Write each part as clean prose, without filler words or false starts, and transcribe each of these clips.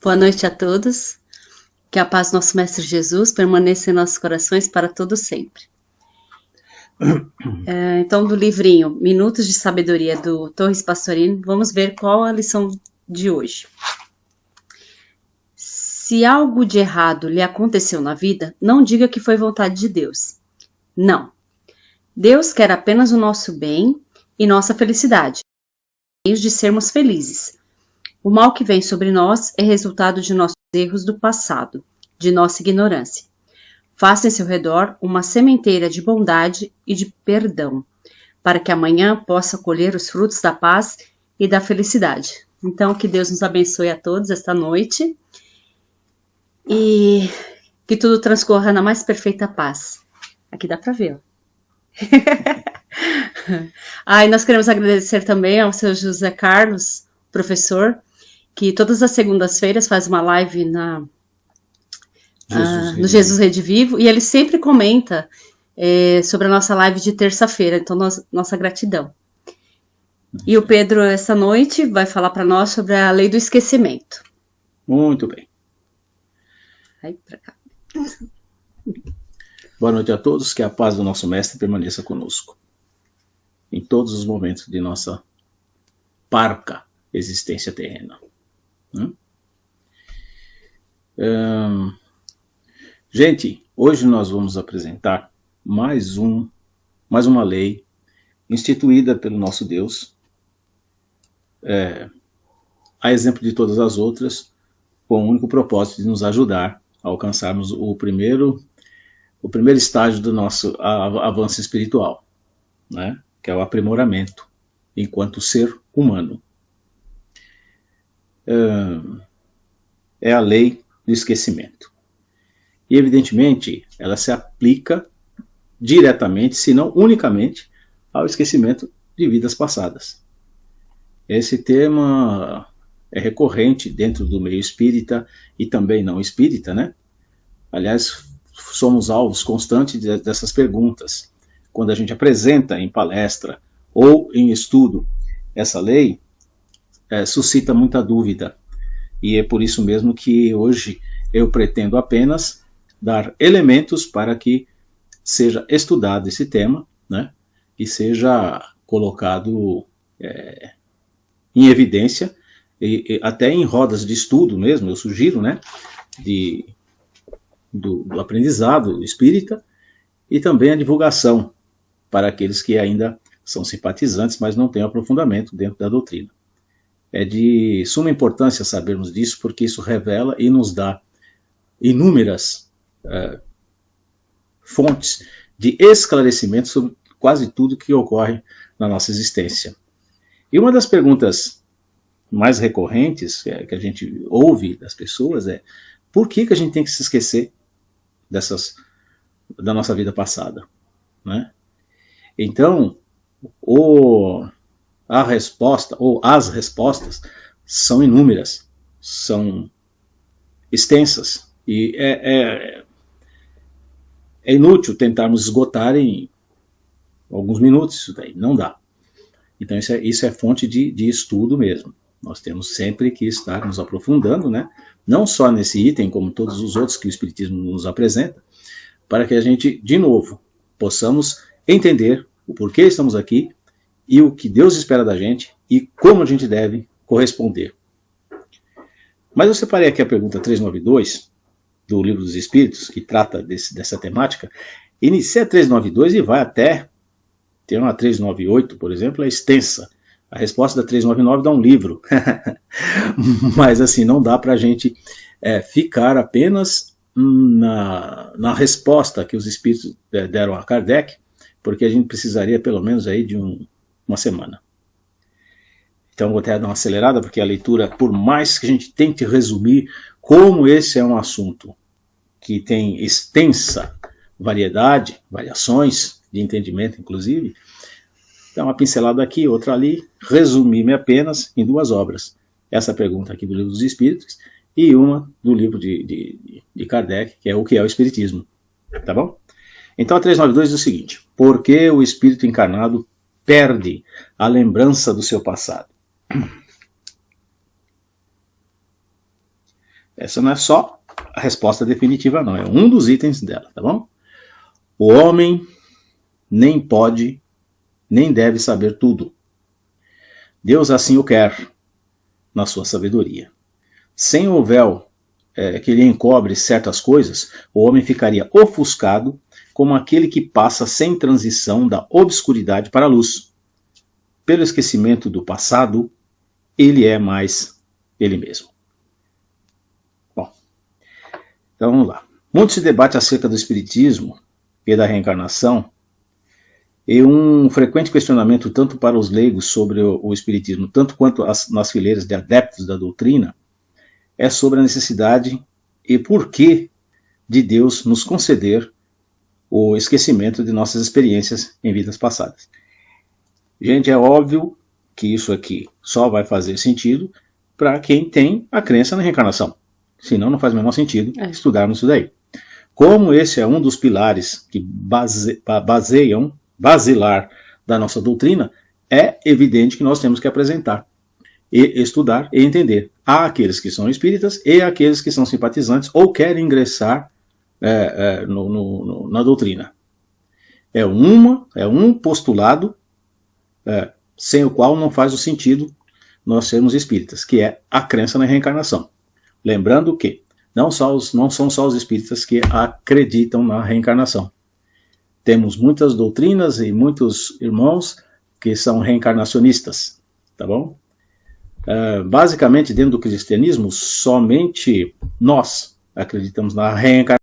Boa noite a todos. Que a paz do nosso Mestre Jesus permaneça em nossos corações para todo sempre. Então, do livrinho Minutos de Sabedoria do Torres Pastorino, vamos ver qual a lição de hoje. Se algo de errado lhe aconteceu na vida, não diga que foi vontade de Deus. Não. Deus quer apenas o nosso bem e nossa felicidade, meios de sermos felizes. O mal que vem sobre nós é resultado de nossos erros do passado, de nossa ignorância. Faça em seu redor uma sementeira de bondade e de perdão, para que amanhã possa colher os frutos da paz e da felicidade. Então, que Deus nos abençoe a todos esta noite e que tudo transcorra na mais perfeita paz. Aqui dá para ver, ó. E nós queremos agradecer também ao seu José Carlos, professor, que todas as segundas-feiras faz uma live no Jesus Rede Vivo, e ele sempre comenta sobre a nossa live de terça-feira, então nossa gratidão. E o Pedro, essa noite, vai falar para nós sobre a lei do esquecimento. Muito bem. Aí, pra cá. Boa noite a todos, que a paz do nosso Mestre permaneça conosco, em todos os momentos de nossa parca existência terrena. Gente, hoje nós vamos apresentar mais uma lei instituída pelo nosso Deus, a exemplo de todas as outras, com o único propósito de nos ajudar a alcançarmos o primeiro estágio do nosso avanço espiritual, né? Que é o aprimoramento enquanto ser humano. É a lei do esquecimento. E, evidentemente, ela se aplica diretamente, se não unicamente, ao esquecimento de vidas passadas. Esse tema é recorrente dentro do meio espírita e também não espírita, né? Aliás, somos alvos constantes dessas perguntas. Quando a gente apresenta em palestra ou em estudo essa lei, suscita muita dúvida. E é por isso mesmo que hoje eu pretendo apenas dar elementos para que seja estudado esse tema, né? E seja colocado em evidência, e até em rodas de estudo mesmo, eu sugiro, né? Do aprendizado espírita, e também a divulgação para aqueles que ainda são simpatizantes, mas não têm aprofundamento dentro da doutrina. É de suma importância sabermos disso, porque isso revela e nos dá inúmeras fontes de esclarecimento sobre quase tudo que ocorre na nossa existência. E uma das perguntas mais recorrentes que a gente ouve das pessoas é: por que a gente tem que se esquecer da nossa vida passada, né? Então, a resposta, ou as respostas, são inúmeras, são extensas, e é inútil tentarmos esgotar em alguns minutos isso daí, não dá. Então isso é fonte de estudo mesmo. Nós temos sempre que estar nos aprofundando, né? Não só nesse item, como todos os outros que o Espiritismo nos apresenta, para que a gente, de novo, possamos entender o porquê estamos aqui e o que Deus espera da gente e como a gente deve corresponder. Mas eu separei aqui a pergunta 392 do Livro dos Espíritos, que trata dessa temática. Inicia a 392 e vai até... Tem uma 398, por exemplo, é extensa. A resposta da 399 dá um livro. Mas assim, não dá para a gente ficar apenas na resposta que os espíritos deram a Kardec, porque a gente precisaria pelo menos aí de uma semana. Então vou até dar uma acelerada, porque a leitura, por mais que a gente tente resumir, como esse é um assunto que tem extensa variações de entendimento, inclusive, dá uma pincelada aqui, outra ali, resumir-me apenas em 2 obras. Essa pergunta aqui do Livro dos Espíritos e uma do livro de Kardec, que é O que é o Espiritismo. Tá bom? Então a 392 diz o seguinte: por que o espírito encarnado perde a lembrança do seu passado? Essa não é só a resposta definitiva, não. É um dos itens dela, tá bom? O homem nem pode, nem deve saber tudo. Deus assim o quer, na sua sabedoria. Sem o véu que lhe encobre certas coisas, o homem ficaria ofuscado como aquele que passa sem transição da obscuridade para a luz. Pelo esquecimento do passado, ele é mais ele mesmo. Bom, então vamos lá. Muito se debate acerca do espiritismo e da reencarnação, e um frequente questionamento tanto para os leigos sobre o espiritismo, tanto quanto nas fileiras de adeptos da doutrina, é sobre a necessidade e porquê de Deus nos conceder o esquecimento de nossas experiências em vidas passadas. Gente, é óbvio que isso aqui só vai fazer sentido para quem tem a crença na reencarnação. Senão não faz o menor sentido estudarmos isso daí. Como esse é um dos pilares que baseiam, basilar da nossa doutrina, é evidente que nós temos que apresentar, e estudar e entender. Há aqueles que são espíritas e aqueles que são simpatizantes ou querem ingressar na doutrina. É um postulado sem o qual não faz o sentido nós sermos espíritas, que é a crença na reencarnação. Lembrando que não são só os espíritas que acreditam na reencarnação. Temos muitas doutrinas e muitos irmãos que são reencarnacionistas, tá bom? Basicamente, dentro do cristianismo, somente nós acreditamos na reencarnação,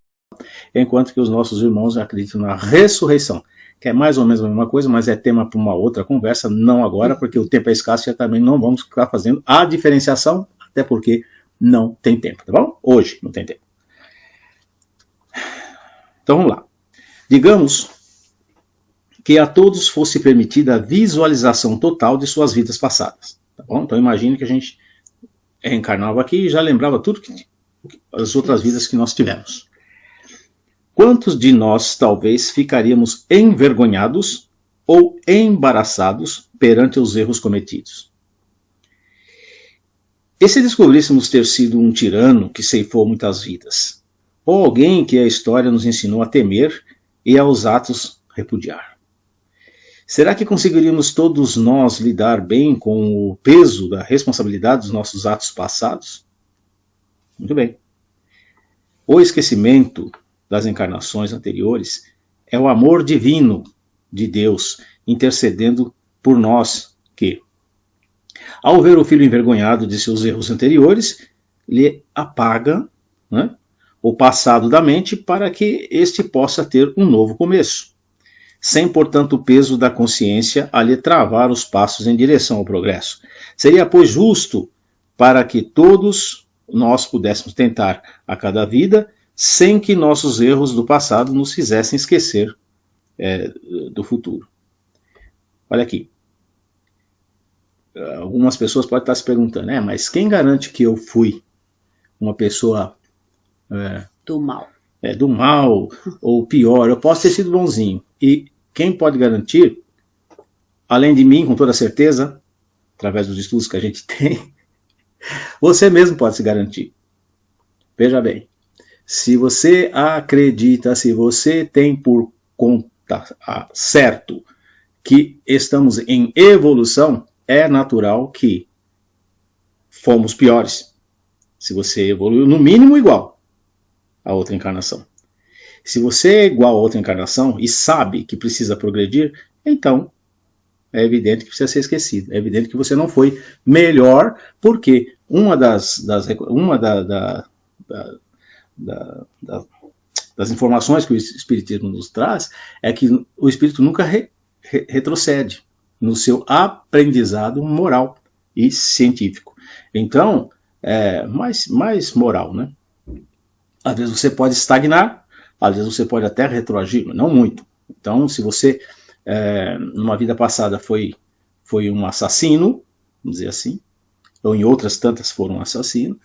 enquanto que os nossos irmãos acreditam na ressurreição, que é mais ou menos a mesma coisa, mas é tema para uma outra conversa, não agora, porque o tempo é escasso e também não vamos ficar fazendo a diferenciação, até porque não tem tempo, tá bom? Hoje não tem tempo. Então vamos lá. Digamos que a todos fosse permitida a visualização total de suas vidas passadas, tá bom? Então imagine que a gente reencarnava aqui e já lembrava tudo as outras vidas que nós tivemos. Quantos de nós talvez ficaríamos envergonhados ou embaraçados perante os erros cometidos? E se descobríssemos ter sido um tirano que ceifou muitas vidas? Ou alguém que a história nos ensinou a temer e aos atos repudiar? Será que conseguiríamos todos nós lidar bem com o peso da responsabilidade dos nossos atos passados? Muito bem. O esquecimento das encarnações anteriores é o amor divino de Deus intercedendo por nós que, ao ver o filho envergonhado de seus erros anteriores, lhe apaga, né, o passado da mente para que este possa ter um novo começo, sem, portanto, o peso da consciência a lhe travar os passos em direção ao progresso. Seria, pois, justo para que todos nós pudéssemos tentar a cada vida sem que nossos erros do passado nos fizessem esquecer do futuro. Olha aqui. Algumas pessoas podem estar se perguntando, mas quem garante que eu fui uma pessoa do mal? Do mal, ou pior, eu posso ter sido bonzinho. E quem pode garantir, além de mim, com toda certeza, através dos estudos que a gente tem, você mesmo pode se garantir. Veja bem, se você acredita, se você tem por conta certo que estamos em evolução, é natural que fomos piores. Se você evoluiu no mínimo igual a outra encarnação. Se você é igual a outra encarnação e sabe que precisa progredir, então é evidente que precisa ser esquecido. É evidente que você não foi melhor, porque uma das informações que o Espiritismo nos traz é que o Espírito nunca retrocede no seu aprendizado moral e científico. Então, mais moral, né? Às vezes você pode estagnar, às vezes você pode até retroagir, mas não muito. Então, se você, numa vida passada, foi um assassino, vamos dizer assim, ou em outras tantas foram um assassino,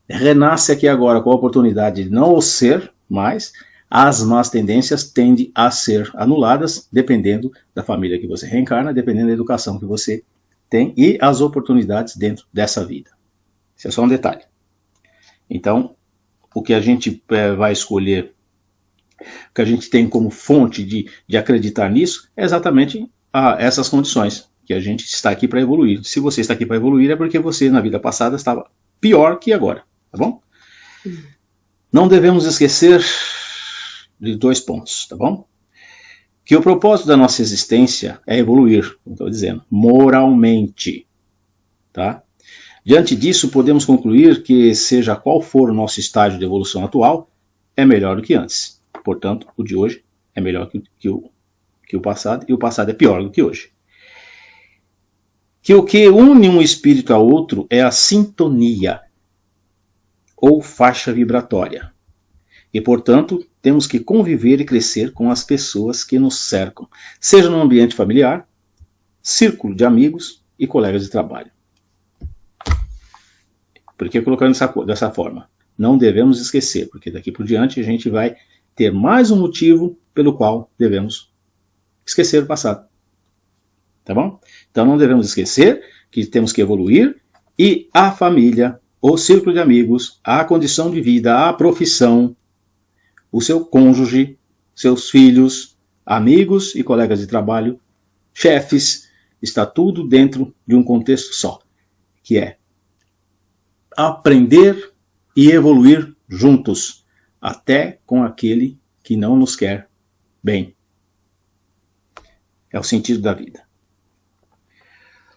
renasce aqui agora com a oportunidade de não o ser mais, as más tendências tendem a ser anuladas, dependendo da família que você reencarna, dependendo da educação que você tem e as oportunidades dentro dessa vida. Isso é só um detalhe. Então, o que a gente vai escolher, o que a gente tem como fonte de acreditar nisso, é exatamente essas condições, que a gente está aqui para evoluir. Se você está aqui para evoluir, é porque você, na vida passada, estava pior que agora, tá bom? Não devemos esquecer de 2 pontos, tá bom? Que o propósito da nossa existência é evoluir, como estou dizendo, moralmente, tá? Diante disso, podemos concluir que, seja qual for o nosso estágio de evolução atual, é melhor do que antes. Portanto, o de hoje é melhor que o passado, e o passado é pior do que hoje. Que o que une um espírito a outro é a sintonia, ou faixa vibratória. E, portanto, temos que conviver e crescer com as pessoas que nos cercam, seja no ambiente familiar, círculo de amigos e colegas de trabalho. Por que colocando dessa forma? Não devemos esquecer, porque daqui por diante a gente vai ter mais um motivo pelo qual devemos esquecer o passado. Tá bom? Então não devemos esquecer que temos que evoluir, e a família, o círculo de amigos, a condição de vida, a profissão, o seu cônjuge, seus filhos, amigos e colegas de trabalho, chefes, está tudo dentro de um contexto só, que é aprender e evoluir juntos, até com aquele que não nos quer bem. É o sentido da vida.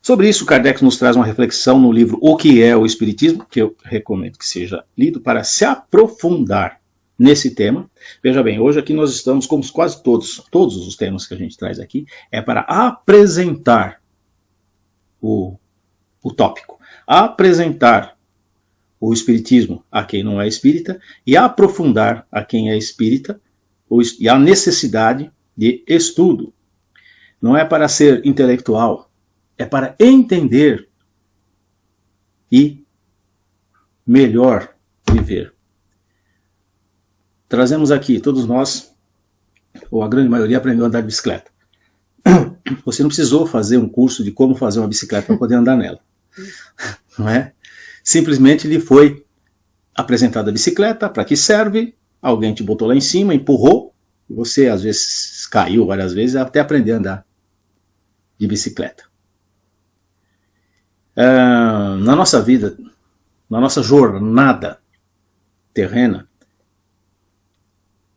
Sobre isso, Kardec nos traz uma reflexão no livro O que é o Espiritismo, que eu recomendo que seja lido para se aprofundar nesse tema. Veja bem, hoje aqui nós estamos, como quase todos os temas que a gente traz aqui, é para apresentar o tópico, apresentar o Espiritismo a quem não é espírita e aprofundar a quem é espírita e a necessidade de estudo. Não é para ser intelectual, é para entender e melhor viver. Trazemos aqui, todos nós, ou a grande maioria, aprendeu a andar de bicicleta. Você não precisou fazer um curso de como fazer uma bicicleta para poder andar nela. Não é? Simplesmente lhe foi apresentada a bicicleta, para que serve, alguém te botou lá em cima, empurrou, e você às vezes caiu várias vezes até aprender a andar de bicicleta. Na nossa vida, na nossa jornada terrena,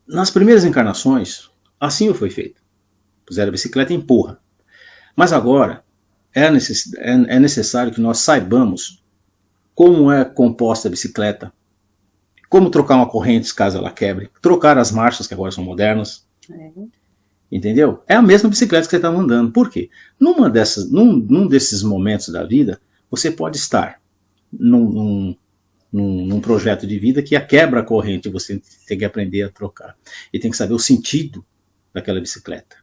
nas primeiras encarnações, assim foi feito. Puseram a bicicleta e empurra. Mas agora é necessário que nós saibamos como é composta a bicicleta, como trocar uma corrente caso ela quebre, trocar as marchas que agora são modernas. Entendeu? É a mesma bicicleta que você está andando. Por quê? Num desses momentos da vida, você pode estar num projeto de vida que quebra a corrente, você tem que aprender a trocar. E tem que saber o sentido daquela bicicleta.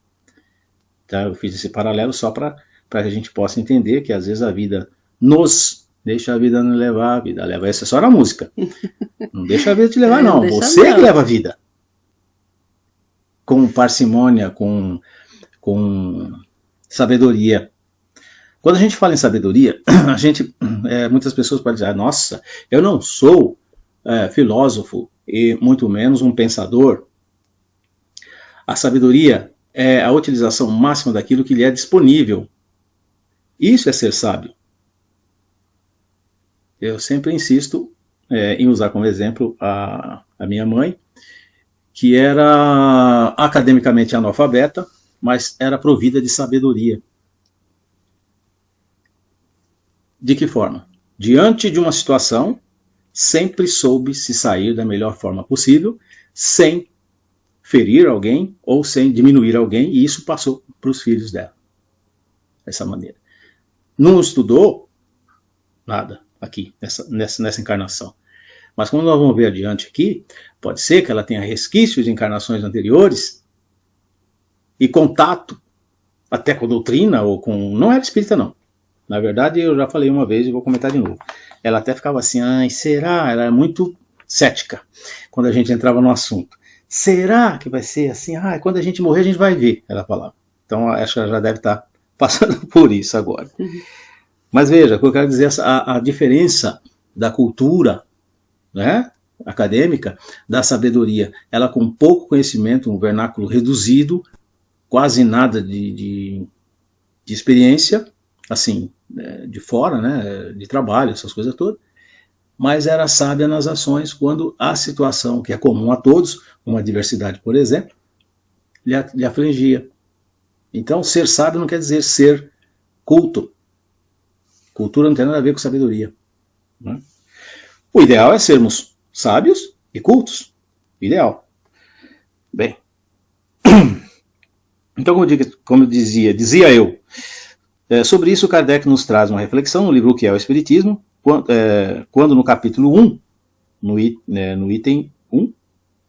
Tá? Eu fiz esse paralelo só para que a gente possa entender que às vezes a vida nos deixa a vida nos levar, a vida leva. Essa é só na música. Não deixa a vida te levar, não. Você que leva a vida. Com parcimônia, com sabedoria. Quando a gente fala em sabedoria, muitas pessoas podem dizer, nossa, eu não sou filósofo e muito menos um pensador. A sabedoria é a utilização máxima daquilo que lhe é disponível. Isso é ser sábio. Eu sempre insisto em usar como exemplo a minha mãe, que era academicamente analfabeta, mas era provida de sabedoria. De que forma? Diante de uma situação, sempre soube se sair da melhor forma possível, sem ferir alguém ou sem diminuir alguém, e isso passou para os filhos dela. Dessa maneira. Não estudou nada aqui, nessa encarnação. Mas como nós vamos ver adiante aqui, pode ser que ela tenha resquícios de encarnações anteriores e contato até com a doutrina ou com... Não era espírita, não. Na verdade, eu já falei uma vez e vou comentar de novo. Ela até ficava assim, será? Ela era muito cética quando a gente entrava no assunto. Será que vai ser assim? Quando a gente morrer a gente vai ver, ela falava. Então acho que ela já deve estar passando por isso agora. Mas veja, o que eu quero dizer é a diferença da cultura né, acadêmica da sabedoria, ela com pouco conhecimento, um vernáculo reduzido, quase nada de experiência, assim, de fora, né, de trabalho, essas coisas todas, mas era sábia nas ações quando a situação, que é comum a todos, uma adversidade, por exemplo, lhe afligia. Então, ser sábio não quer dizer ser culto. Cultura não tem nada a ver com sabedoria, né? O ideal é sermos sábios e cultos. Ideal. Bem, então, como dizia eu, sobre isso Kardec nos traz uma reflexão no livro O que é o Espiritismo, quando no capítulo 1, no item 1,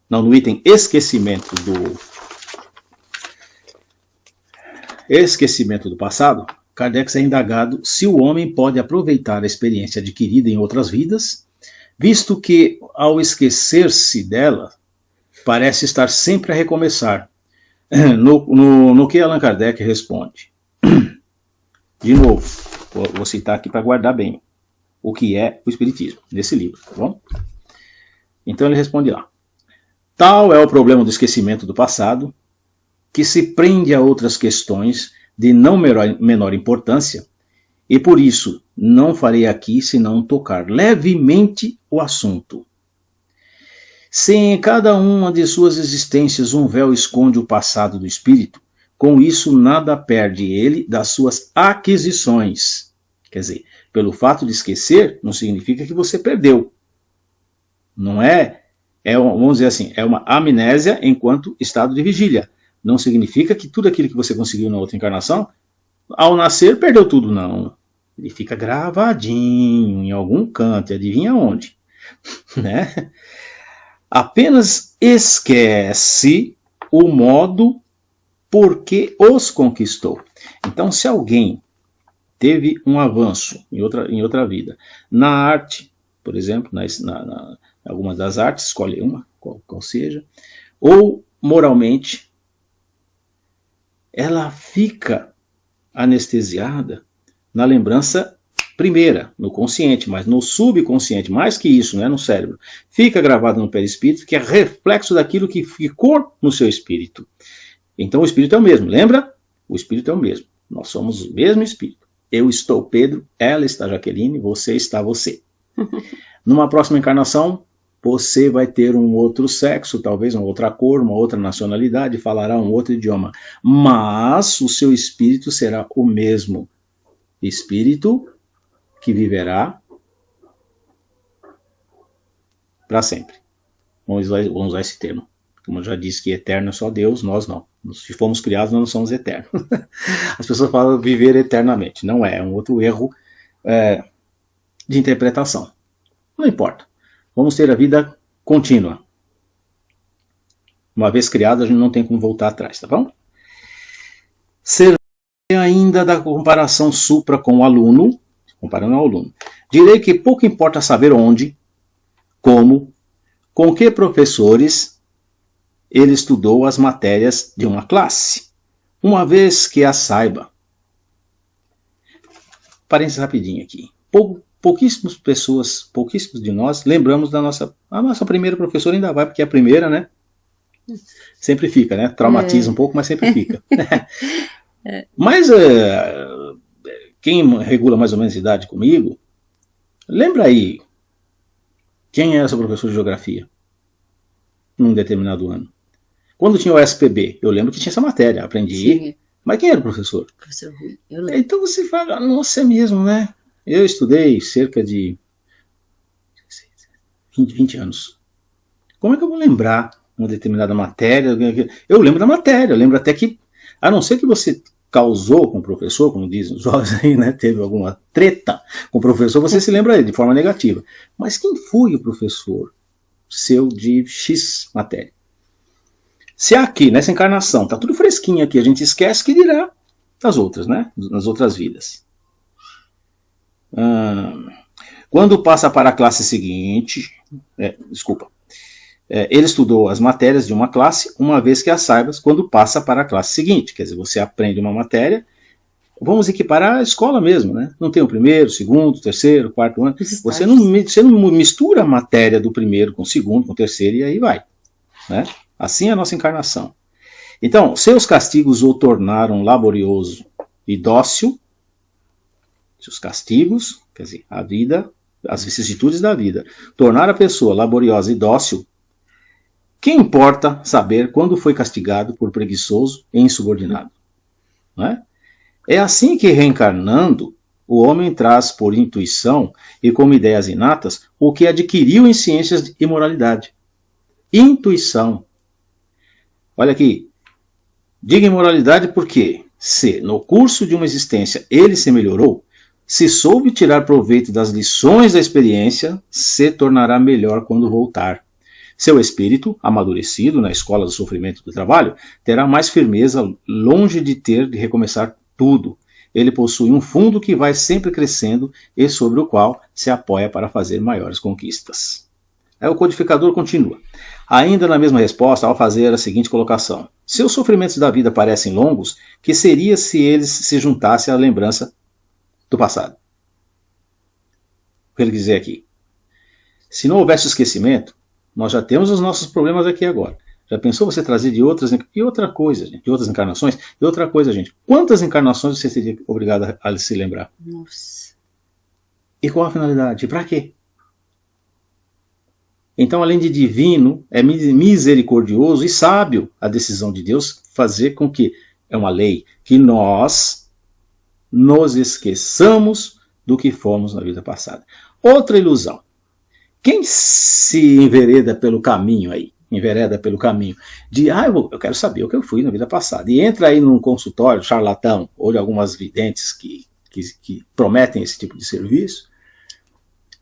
não, no item esquecimento do passado, Kardec é indagado se o homem pode aproveitar a experiência adquirida em outras vidas, visto que, ao esquecer-se dela, parece estar sempre a recomeçar. No que Allan Kardec responde. De novo, vou citar aqui para guardar bem o que é o Espiritismo, nesse livro, tá bom? Então ele responde lá. Tal é o problema do esquecimento do passado, que se prende a outras questões de não menor importância, e por isso não farei aqui senão tocar levemente o assunto. Se em cada uma de suas existências um véu esconde o passado do espírito, com isso nada perde ele das suas aquisições. Quer dizer, pelo fato de esquecer, não significa que você perdeu. Não vamos dizer assim, é uma amnésia enquanto estado de vigília. Não significa que tudo aquilo que você conseguiu na outra encarnação, ao nascer, perdeu tudo, não. Ele fica gravadinho em algum canto, adivinha onde? Né? Apenas esquece o modo por que os conquistou. Então, se alguém teve um avanço em outra vida, na arte, por exemplo, alguma das artes, escolhe uma, qual seja, ou moralmente, ela fica anestesiada na lembrança primeira, no consciente, mas no subconsciente, mais que isso, não é no cérebro, fica gravado no perispírito, que é reflexo daquilo que ficou no seu espírito. Então o espírito é o mesmo, lembra? O espírito é o mesmo. Nós somos o mesmo espírito. Eu estou Pedro, ela está Jaqueline, você está você. Numa próxima encarnação, você vai ter um outro sexo, talvez uma outra cor, uma outra nacionalidade, falará um outro idioma. Mas o seu espírito será o mesmo. Espírito que viverá para sempre. Vamos usar esse termo. Como eu já disse que eterno é só Deus, nós não. Se fomos criados, nós não somos eternos. As pessoas falam viver eternamente. Não é um outro erro de interpretação. Não importa. Vamos ter a vida contínua. Uma vez criado, a gente não tem como voltar atrás, tá bom? Ser ainda da comparação supra com o aluno, comparando ao aluno, direi que pouco importa saber onde, como, com que professores ele estudou as matérias de uma classe, uma vez que a saiba. Parênteses rapidinho aqui. Pouquíssimas de nós lembramos da nossa primeira professora, ainda vai, porque é a primeira, né? Sempre fica, né? Traumatiza um pouco, mas sempre fica. Mas quem regula mais ou menos a idade comigo, lembra aí quem é essa professora de geografia num determinado ano. Quando tinha o SPB, eu lembro que tinha essa matéria, aprendi. Sim. Mas quem era o professor? Professor Rui. Então você fala, nossa, é mesmo, né? Eu estudei cerca de 20 anos. Como é que eu vou lembrar uma determinada matéria? Eu lembro da matéria, eu lembro até que, a não ser que você causou com o professor, como dizem os jovens aí, né? Teve alguma treta com o professor, você se lembra de forma negativa. Mas quem foi o professor seu de X matéria? Se aqui, nessa encarnação, tá tudo fresquinho aqui, a gente esquece, que dirá das outras, né? Nas outras vidas. Quando passa para a classe seguinte, ele estudou as matérias de uma classe, uma vez que as saibas, quando passa para a classe seguinte. Quer dizer, você aprende uma matéria, vamos equiparar a escola mesmo, né? Não tem o primeiro, segundo, terceiro, quarto ano. Os Você estágios. não mistura a matéria do primeiro com o segundo, com o terceiro e aí vai, né? Assim é a nossa encarnação. Então, seus castigos o tornaram laborioso e dócil. Seus castigos, quer dizer, a vida, as vicissitudes da vida, tornaram a pessoa laboriosa e dócil. Que importa saber quando foi castigado por preguiçoso e insubordinado? Não é? É assim que, reencarnando, o homem traz por intuição e como ideias inatas o que adquiriu em ciências e moralidade. Intuição. Olha aqui. Diga imoralidade porque, se no curso de uma existência ele se melhorou, se soube tirar proveito das lições da experiência, se tornará melhor quando voltar. Seu espírito, amadurecido na escola do sofrimento do trabalho, terá mais firmeza longe de ter de recomeçar tudo. Ele possui um fundo que vai sempre crescendo e sobre o qual se apoia para fazer maiores conquistas. Aí o codificador continua. Ainda na mesma resposta, ao fazer a seguinte colocação: se os sofrimentos da vida parecem longos, que seria se eles se juntassem à lembrança do passado? O que ele quer dizer aqui? Se não houvesse esquecimento, nós já temos os nossos problemas aqui agora. Já pensou você trazer de outras e outra coisa, gente, de outras encarnações? E outra coisa, gente, quantas encarnações você seria obrigado a se lembrar? Nossa. E qual a finalidade? E para quê? Então, além de divino, é misericordioso e sábio a decisão de Deus fazer com que, é uma lei, que nós nos esqueçamos do que fomos na vida passada. Outra ilusão. Quem se envereda pelo caminho de, eu quero saber o que eu fui na vida passada, e entra aí num consultório charlatão, ou de algumas videntes que prometem esse tipo de serviço,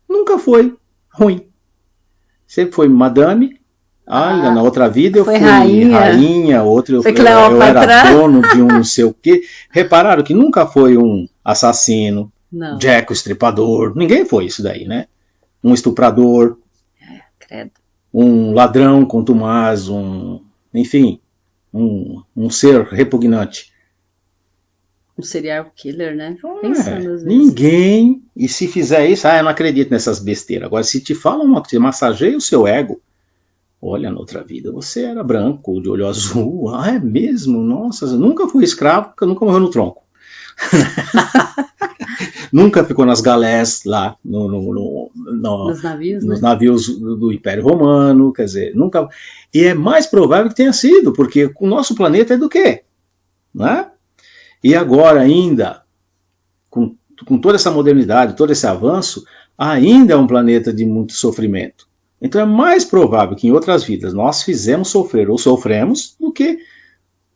nunca foi ruim. Sempre foi madame, na outra vida eu fui rainha, outra eu era dono de um não sei o quê. Repararam que nunca foi um assassino, Não. Jack o Estripador, ninguém foi isso daí, né? Um estuprador, credo. Um ladrão contumaz, enfim, um ser repugnante. Um serial killer, né? Pensando às vezes. Ninguém, e se fizer isso, eu não acredito nessas besteiras. Agora, se te falam uma coisa, massageia o seu ego, olha, na outra vida você era branco, de olho azul, é mesmo? Nossa, nunca fui escravo, nunca morreu no tronco. Nunca ficou nas galés lá nos navios, nos navios do Império Romano, quer dizer, nunca. E é mais provável que tenha sido, porque o nosso planeta é do quê? Né? E agora ainda, com toda essa modernidade, todo esse avanço, ainda é um planeta de muito sofrimento. Então é mais provável que em outras vidas nós fizemos sofrer ou sofremos do que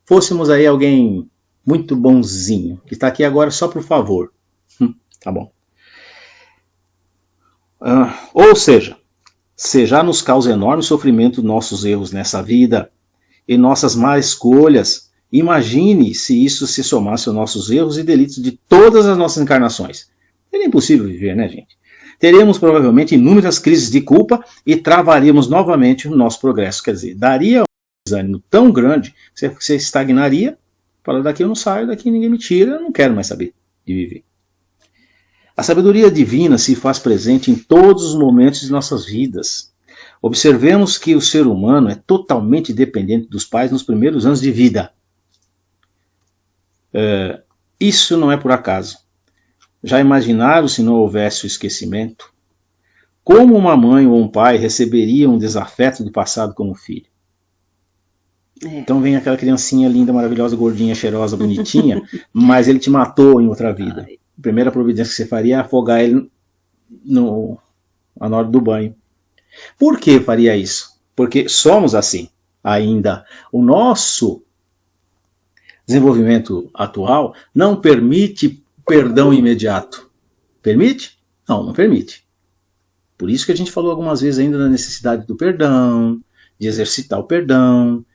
fôssemos aí alguém muito bonzinho, que está aqui agora só por favor. Tá bom. Ou seja, se já nos causa enorme sofrimento nossos erros nessa vida e nossas más escolhas, imagine se isso se somasse aos nossos erros e delitos de todas as nossas encarnações. Seria impossível viver, né, gente? Teríamos provavelmente inúmeras crises de culpa e travaríamos novamente o nosso progresso. Quer dizer, daria um desânimo tão grande que você estagnaria, fala, daqui eu não saio, daqui ninguém me tira, eu não quero mais saber de viver. A sabedoria divina se faz presente em todos os momentos de nossas vidas. Observemos que o ser humano é totalmente dependente dos pais nos primeiros anos de vida. Isso não é por acaso. Já imaginaram se não houvesse o esquecimento? Como uma mãe ou um pai receberiam um desafeto do passado como filho? Então vem aquela criancinha linda, maravilhosa, gordinha, cheirosa, bonitinha, mas ele te matou em outra vida. A primeira providência que você faria é afogar ele na hora do banho. Por que faria isso? Porque somos assim ainda. O nosso desenvolvimento atual não permite perdão imediato. Permite? Não permite. Por isso que a gente falou algumas vezes ainda da necessidade do perdão, de exercitar o perdão.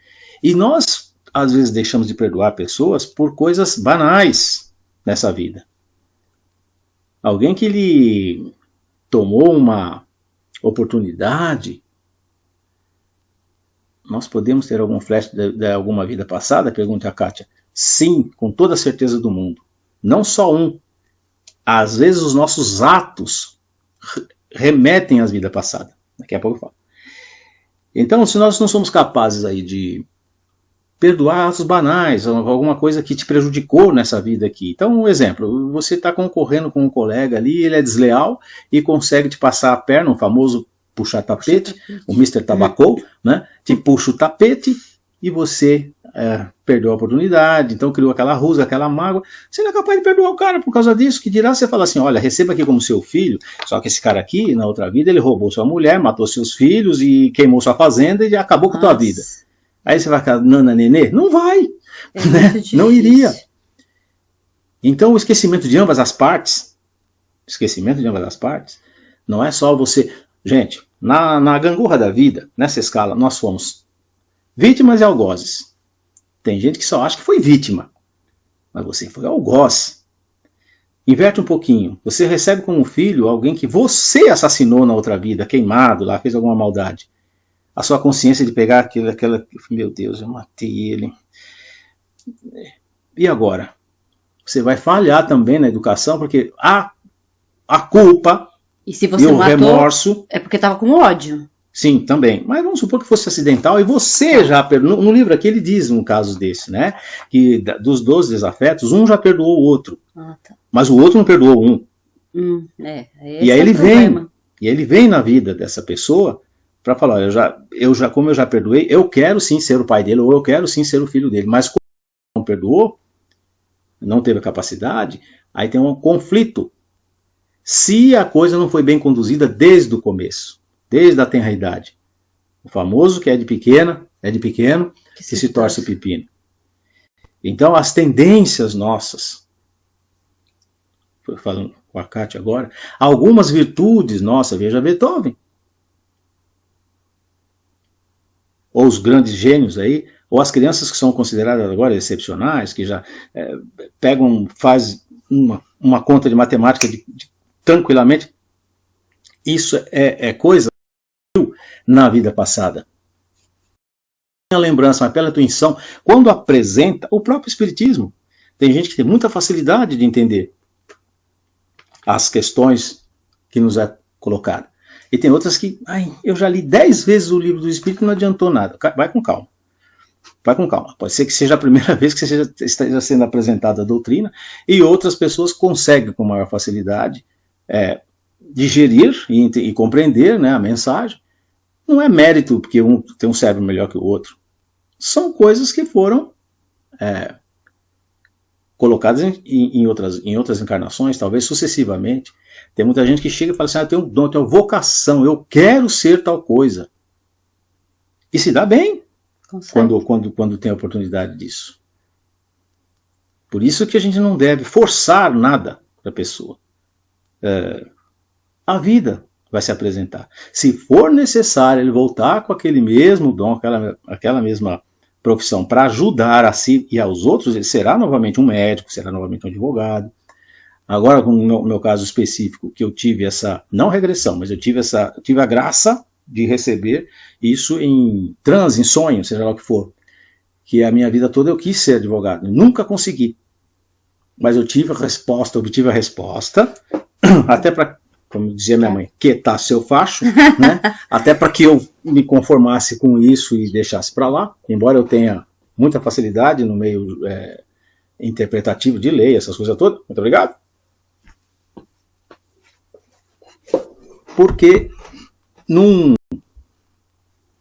E nós, às vezes, deixamos de perdoar pessoas por coisas banais nessa vida. Alguém que lhe tomou uma oportunidade, nós podemos ter algum flash de alguma vida passada? Pergunta a Kátia. Sim, com toda a certeza do mundo. Não só um. Às vezes os nossos atos remetem às vidas passadas. Daqui a pouco eu falo. Então, se nós não somos capazes aí de perdoar atos banais, alguma coisa que te prejudicou nessa vida aqui. Então, um exemplo, você está concorrendo com um colega ali, ele é desleal e consegue te passar a perna, o famoso puxar tapete, o Mr. Tabacou, né? Te puxa o tapete e você perdeu a oportunidade, então criou aquela rusga, aquela mágoa. Você não é capaz de perdoar o cara por causa disso, que dirá você fala assim, olha, receba aqui como seu filho, só que esse cara aqui, na outra vida, ele roubou sua mulher, matou seus filhos e queimou sua fazenda e acabou com a tua vida. Aí você vai ficar nana nenê? Não vai, né? Não iria. Então o esquecimento de ambas as partes, não é só você... Gente, na gangorra da vida, nessa escala, nós fomos vítimas e algozes. Tem gente que só acha que foi vítima, mas você foi algoz. Inverte um pouquinho. Você recebe como filho alguém que você assassinou na outra vida, queimado lá, fez alguma maldade. A sua consciência de pegar aquela... Meu Deus, eu matei ele. E agora? Você vai falhar também na educação, porque a culpa e se você e o matou, remorso... É porque estava com ódio. Sim, também. Mas vamos supor que fosse acidental e você já perdoou. No livro aqui ele diz um caso desse, né? Que dos 12 desafetos, um já perdoou o outro. Ah, tá. Mas o outro não perdoou um. E aí ele vem na vida dessa pessoa para falar, como eu já perdoei, eu quero sim ser o pai dele, ou eu quero sim ser o filho dele. Mas como não perdoou, não teve a capacidade, aí tem um conflito. Se a coisa não foi bem conduzida desde o começo, desde a tenra idade. O famoso que é de pequeno, que se torce o pepino. Então as tendências nossas, estou falando com a Kátia agora, algumas virtudes nossas, veja Beethoven, ou os grandes gênios aí, ou as crianças que são consideradas agora excepcionais, que já faz uma conta de matemática tranquilamente. Isso é coisa na vida passada. A lembrança, mas pela intuição, quando apresenta o próprio espiritismo, tem gente que tem muita facilidade de entender as questões que nos é colocada. E tem outras que, eu já li 10 vezes o livro do Espírito e não adiantou nada. Vai com calma. Vai com calma. Pode ser que seja a primeira vez que esteja sendo apresentada a doutrina, e outras pessoas conseguem com maior facilidade digerir e compreender, né, a mensagem. Não é mérito porque um tem um cérebro melhor que o outro. São coisas que foram colocadas em outras encarnações, talvez sucessivamente. Tem muita gente que chega e fala assim, eu tenho um dom, eu tenho vocação, eu quero ser tal coisa. E se dá bem quando tem a oportunidade disso. Por isso que a gente não deve forçar nada para a pessoa. A vida vai se apresentar. Se for necessário ele voltar com aquele mesmo dom, aquela mesma profissão para ajudar a si e aos outros, ele será novamente um médico, será novamente um advogado. Agora, no meu caso específico, que eu tive essa, não regressão, mas eu tive a graça de receber isso em transe, em sonho, seja lá o que for. Que a minha vida toda eu quis ser advogado, nunca consegui. Mas eu obtive a resposta, até para, como dizia minha mãe, quietar seu facho, né? Até para que eu me conformasse com isso e deixasse para lá, embora eu tenha muita facilidade no meio interpretativo de lei, essas coisas todas. Muito obrigado. Porque,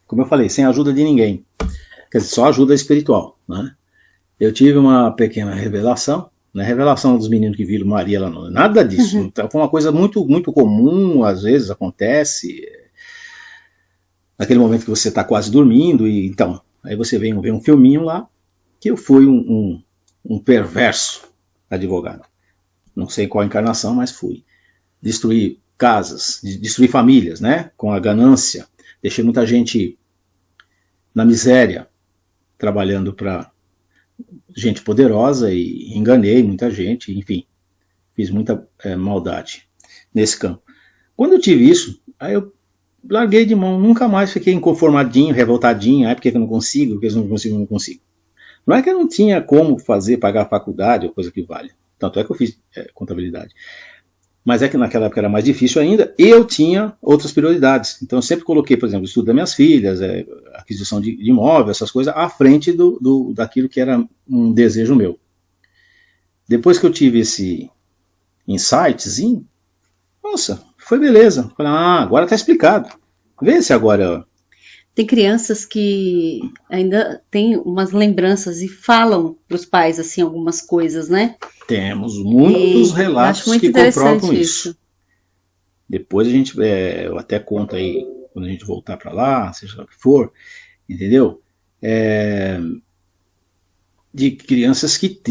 como eu falei, sem a ajuda de ninguém, quer dizer, só ajuda espiritual, né? Eu tive uma pequena revelação, não é revelação dos meninos que viram Maria lá, não, nada disso. Então, foi uma coisa muito, muito comum, às vezes acontece, naquele momento que você está quase dormindo, e então, aí você vê um filminho lá, que eu fui um perverso advogado. Não sei qual encarnação, mas fui. Destruir casas, destruir famílias, né, com a ganância. Deixei muita gente na miséria, trabalhando para gente poderosa, e enganei muita gente, enfim, fiz muita maldade nesse campo. Quando eu tive isso, aí eu larguei de mão, nunca mais fiquei inconformadinho, revoltadinho, porque eu não consigo, porque eu não consigo. Não é que eu não tinha como pagar a faculdade ou coisa que vale. tanto é que eu fiz contabilidade. Mas é que naquela época era mais difícil ainda, e eu tinha outras prioridades. Então eu sempre coloquei, por exemplo, o estudo das minhas filhas, aquisição de imóvel, essas coisas, à frente daquilo que era um desejo meu. Depois que eu tive esse insightzinho, nossa, foi beleza. Falei, agora está explicado. Vê se agora... Tem crianças que ainda têm umas lembranças e falam para os pais assim algumas coisas, né? Temos muitos relatos que comprovam isso. Depois a gente, eu até conto aí, quando a gente voltar para lá, seja lá o que for, entendeu? De crianças que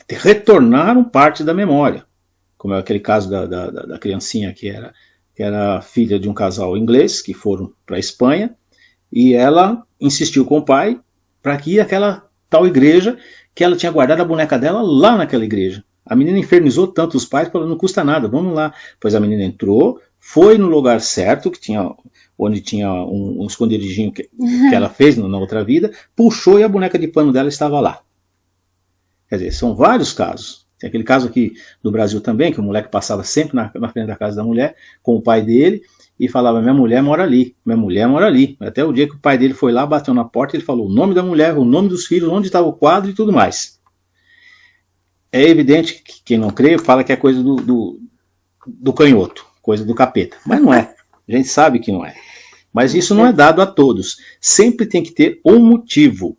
retornaram parte da memória. Como é aquele caso da criancinha que era filha de um casal inglês, que foram para a Espanha, e ela insistiu com o pai para que ir àquela tal igreja, que ela tinha guardado a boneca dela lá naquela igreja. A menina infernizou tanto os pais, falou, não custa nada, vamos lá. Pois a menina entrou, foi no lugar certo, onde tinha um esconderiginho que ela fez na outra vida, puxou e a boneca de pano dela estava lá. Quer dizer, são vários casos. Tem aquele caso aqui no Brasil também, que o moleque passava sempre na frente da casa da mulher, com o pai dele, e falava, minha mulher mora ali, minha mulher mora ali. Até o dia que o pai dele foi lá, bateu na porta, ele falou o nome da mulher, o nome dos filhos, onde estava o quadro e tudo mais. É evidente que quem não crê fala que é coisa do canhoto, coisa do capeta. Mas não é. A gente sabe que não é. Mas isso não é dado a todos. Sempre tem que ter um motivo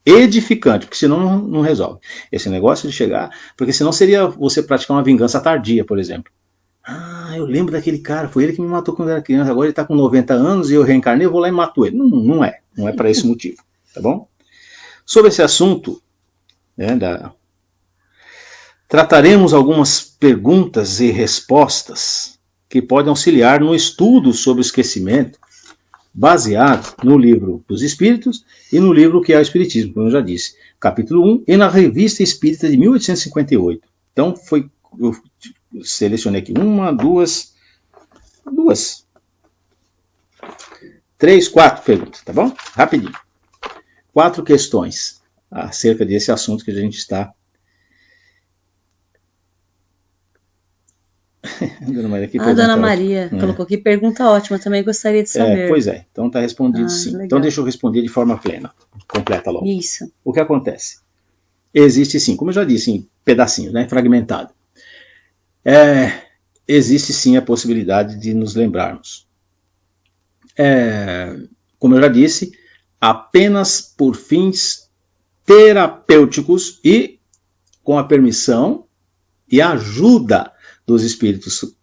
edificante, porque senão não resolve. Esse negócio de chegar... Porque senão seria você praticar uma vingança tardia, por exemplo. Eu lembro daquele cara, foi ele que me matou quando eu era criança, agora ele está com 90 anos e eu reencarnei, eu vou lá e mato ele. Não é. Não é para esse motivo. Tá bom? Sobre esse assunto, né, trataremos algumas perguntas e respostas que podem auxiliar no estudo sobre o esquecimento, baseado no livro dos Espíritos e no livro que é o Espiritismo, como eu já disse, capítulo 1, e na Revista Espírita de 1858. Então, eu selecionei aqui 1, 2, 3, 4 perguntas, tá bom? Rapidinho. 4 questões acerca desse assunto que a gente está... Dona Maria colocou aqui, pergunta ótima, também gostaria de saber. Pois é, então está respondido sim. Legal. Então deixa eu responder de forma plena, completa logo. Isso. O que acontece? Existe sim, como eu já disse, em pedacinhos, né, fragmentado. Existe sim a possibilidade de nos lembrarmos. Como eu já disse, apenas por fins terapêuticos e com a permissão e a ajuda dos espíritos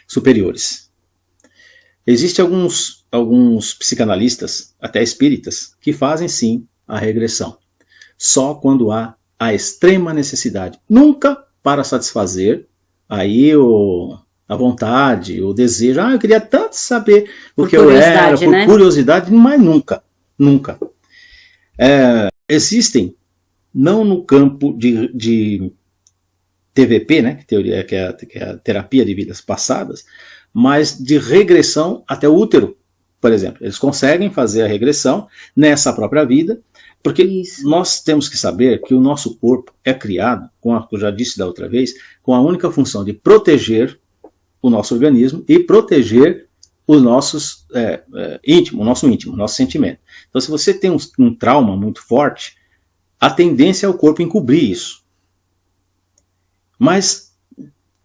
superiores. Existem alguns psicanalistas, até espíritas, que fazem sim a regressão. Só quando há a extrema necessidade. Nunca para satisfazer aí a vontade, o desejo. Eu queria tanto saber o que eu era, por curiosidade, mas nunca. Nunca. Existem, não no campo de TVP, né, que é a terapia de vidas passadas, mas de regressão até o útero, por exemplo. Eles conseguem fazer a regressão nessa própria vida, porque nós temos que saber que o nosso corpo é criado, como eu já disse da outra vez, com a única função de proteger o nosso organismo e proteger os nossos o nosso íntimo, o nosso sentimento. Então, se você tem um trauma muito forte, a tendência é o corpo encobrir isso. Mas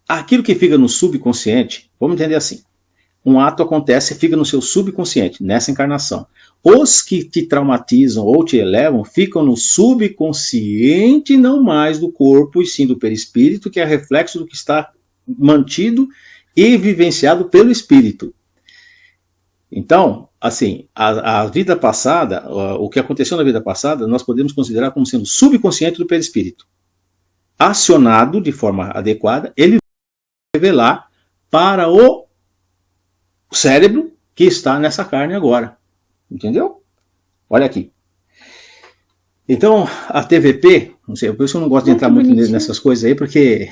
aquilo que fica no subconsciente, vamos entender assim, um ato acontece e fica no seu subconsciente, nessa encarnação. Os que te traumatizam ou te elevam ficam no subconsciente, não mais do corpo, e sim do perispírito, que é reflexo do que está mantido e vivenciado pelo espírito. Então, assim, a vida passada, o que aconteceu na vida passada, nós podemos considerar como sendo subconsciente do perispírito. Acionado de forma adequada, ele vai revelar para o cérebro que está nessa carne agora. Entendeu? Olha aqui. Então, a TVP, não sei, por isso eu não gosto de entrar muito nessas coisas aí, porque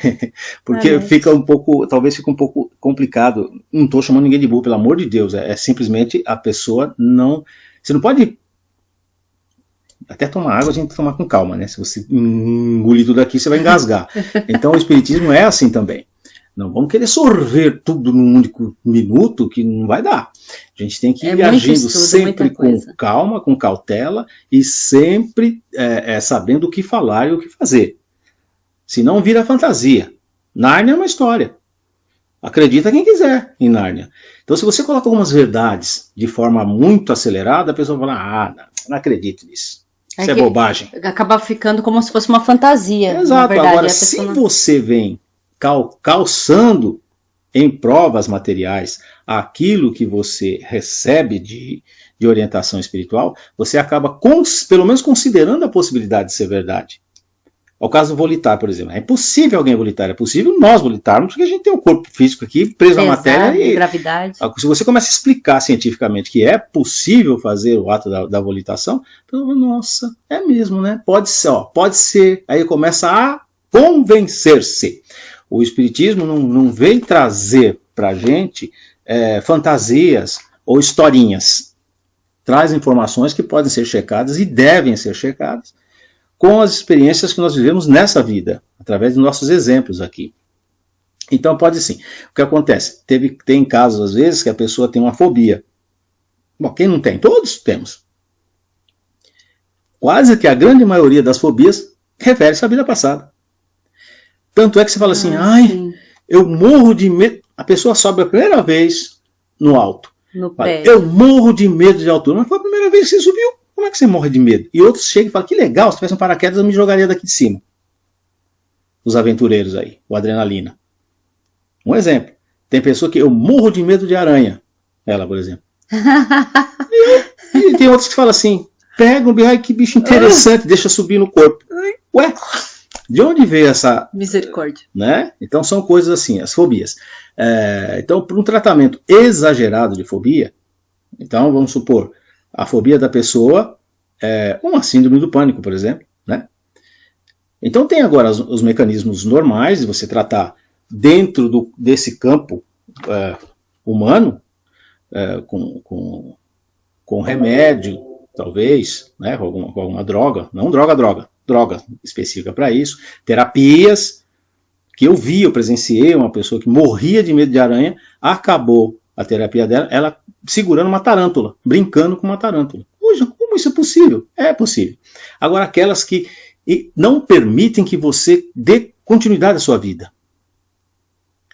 fica um pouco, talvez fique um pouco complicado. Não estou chamando ninguém de burro, pelo amor de Deus. É simplesmente a pessoa não... Você não pode até tomar água a gente tem que tomar com calma, né? Se você engolir tudo aqui, você vai engasgar. Então o espiritismo é assim também. Não vamos querer sorver tudo num único minuto, que não vai dar. A gente tem que ir agindo sempre com calma, com cautela e sempre sabendo o que falar e o que fazer. Senão vira fantasia. Nárnia é uma história. Acredita quem quiser em Nárnia. Então, se você coloca algumas verdades de forma muito acelerada, a pessoa vai falar, não acredito nisso. Isso é bobagem. Acaba ficando como se fosse uma fantasia. Exato. Verdade, agora, se você vem calçando em provas materiais aquilo que você recebe de orientação espiritual, você acaba, pelo menos, considerando a possibilidade de ser verdade. É o caso do volitar, por exemplo. É impossível alguém volitar, é possível nós volitarmos, porque a gente tem um corpo físico aqui preso à matéria e gravidade. Se você começa a explicar cientificamente que é possível fazer o ato da volitação, então, nossa, é mesmo, né? Pode ser, pode ser. Aí começa a convencer-se. O espiritismo não vem trazer para a gente fantasias ou historinhas. Traz informações que podem ser checadas e devem ser checadas com as experiências que nós vivemos nessa vida, através de nossos exemplos aqui. Então pode sim. O que acontece? Tem casos, às vezes, que a pessoa tem uma fobia. Bom, quem não tem? Todos temos. Quase que a grande maioria das fobias refere-se à vida passada. Tanto é que você fala assim, eu morro de medo. A pessoa sobe a primeira vez no alto. Fala, eu morro de medo de altura. Mas foi a primeira vez que você subiu. Como é que você morre de medo? E outros chegam e falam, que legal, se tivesse um paraquedas eu me jogaria daqui de cima. Os aventureiros aí, o adrenalina. Um exemplo. Tem pessoa que eu morro de medo de aranha. Ela, por exemplo. E tem outros que falam assim, pega um bicho, que bicho interessante, deixa subir no corpo. Ué, de onde veio essa... Misericórdia. Né? Então são coisas assim, as fobias. Então, por um tratamento exagerado de fobia, então vamos supor, a fobia da pessoa é uma síndrome do pânico, por exemplo. Né? Então tem agora os mecanismos normais de você tratar dentro desse campo humano, com remédio, talvez, né, com alguma droga, não droga específica para isso, terapias, que eu presenciei uma pessoa que morria de medo de aranha, acabou a terapia dela, ela segurando uma tarântula, brincando com uma tarântula. Poxa, como isso é possível? É possível. Agora, aquelas que não permitem que você dê continuidade à sua vida.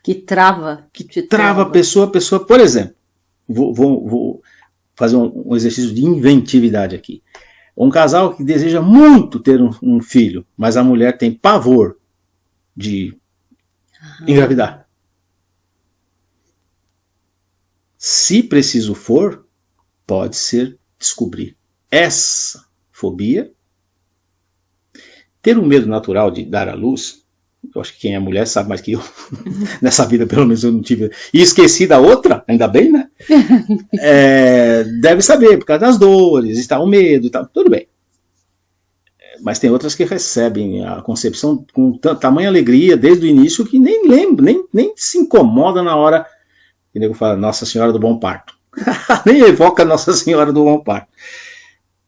Que trava. Trava a pessoa, por exemplo, vou fazer um exercício de inventividade aqui. Um casal que deseja muito ter um filho, mas a mulher tem pavor de engravidar. Se preciso for, pode ser descobrir essa fobia, ter um medo natural de dar à luz. Eu acho que quem é mulher sabe mais que eu. Nessa vida, pelo menos, eu não tive. E esqueci da outra, ainda bem, né? Deve saber, por causa das dores, está o medo, tá, tudo bem. Mas tem outras que recebem a concepção com tamanha alegria desde o início que nem lembra, nem se incomoda na hora que o nego fala Nossa Senhora do Bom Parto. Nem evoca Nossa Senhora do Bom Parto.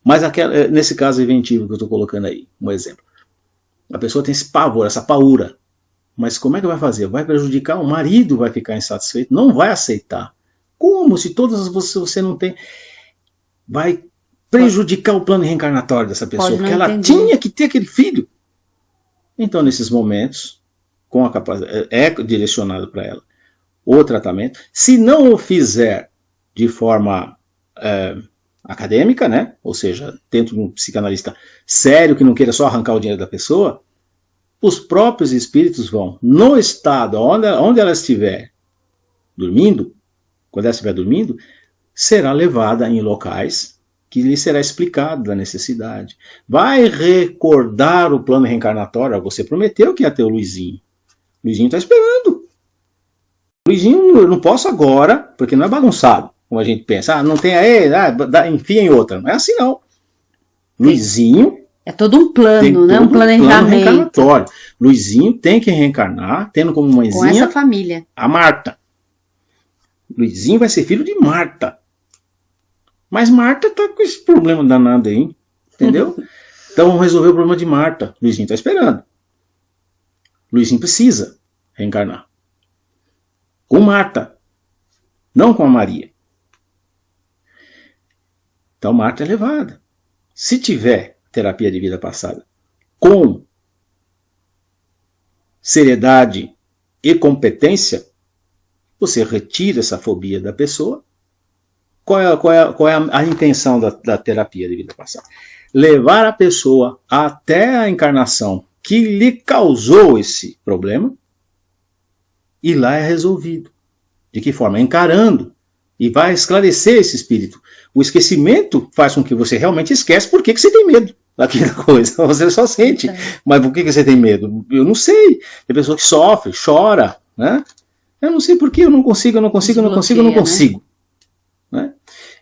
Mas nesse caso inventivo que eu estou colocando aí, um exemplo. A pessoa tem esse pavor, essa paura. Mas como é que vai fazer? Vai prejudicar? O marido vai ficar insatisfeito? Não vai aceitar. Como? Se todas você não tem... Vai prejudicar o plano reencarnatório dessa pessoa, porque ela tinha que ter aquele filho. Então, nesses momentos, com a capacidade, é direcionado para ela o tratamento. Se não o fizer de forma acadêmica, né? Ou seja, dentro de um psicanalista sério que não queira só arrancar o dinheiro da pessoa, os próprios espíritos vão, no estado onde ela estiver dormindo, quando ela estiver dormindo, será levada em locais que lhe será explicado da necessidade. Vai recordar o plano reencarnatório. Você prometeu que ia ter o Luizinho. O Luizinho está esperando. O Luizinho eu não posso agora, porque não é bagunçado, como a gente pensa. Não tem aí, enfia em outra. Não é assim não. Luizinho... É todo um plano, né? Um planejamento. Reencarnatório. Luizinho tem que reencarnar, tendo como mãezinha... Com essa família. A Marta. Luizinho vai ser filho de Marta. Mas Marta tá com esse problema danado aí. Entendeu? Então vamos resolver o problema de Marta. Luizinho está esperando. Luizinho precisa reencarnar. Com Marta, não com a Maria. Então Marta é levada. Se tiver terapia de vida passada com seriedade e competência, você retira essa fobia da pessoa. Qual é a intenção da terapia de vida passada? Levar a pessoa até a encarnação que lhe causou esse problema, e lá é resolvido. De que forma? Encarando. E vai esclarecer esse espírito. O esquecimento faz com que você realmente esquece por que você tem medo daquela coisa. Você só sente. Mas por que você tem medo? Eu não sei. Tem pessoa que sofre, chora, né? Eu não sei por que eu não consigo. Né?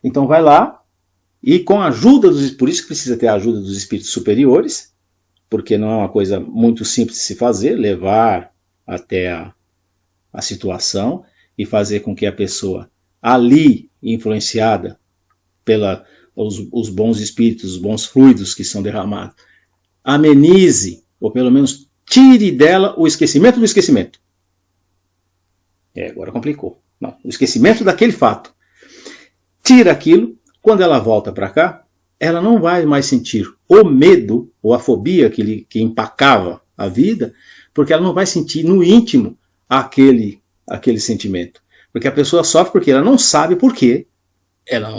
Então vai lá e com a ajuda dos... Por isso que precisa ter a ajuda dos espíritos superiores, porque não é uma coisa muito simples de se fazer, levar até a situação e fazer com que a pessoa ali, influenciada pelos bons espíritos, os bons fluidos que são derramados, amenize, ou pelo menos tire dela o esquecimento do esquecimento. Agora complicou. Não, o esquecimento daquele fato. Tira aquilo, quando ela volta para cá, ela não vai mais sentir o medo ou a fobia que empacava a vida, porque ela não vai sentir no íntimo aquele sentimento. Porque a pessoa sofre porque ela não sabe por quê. Ela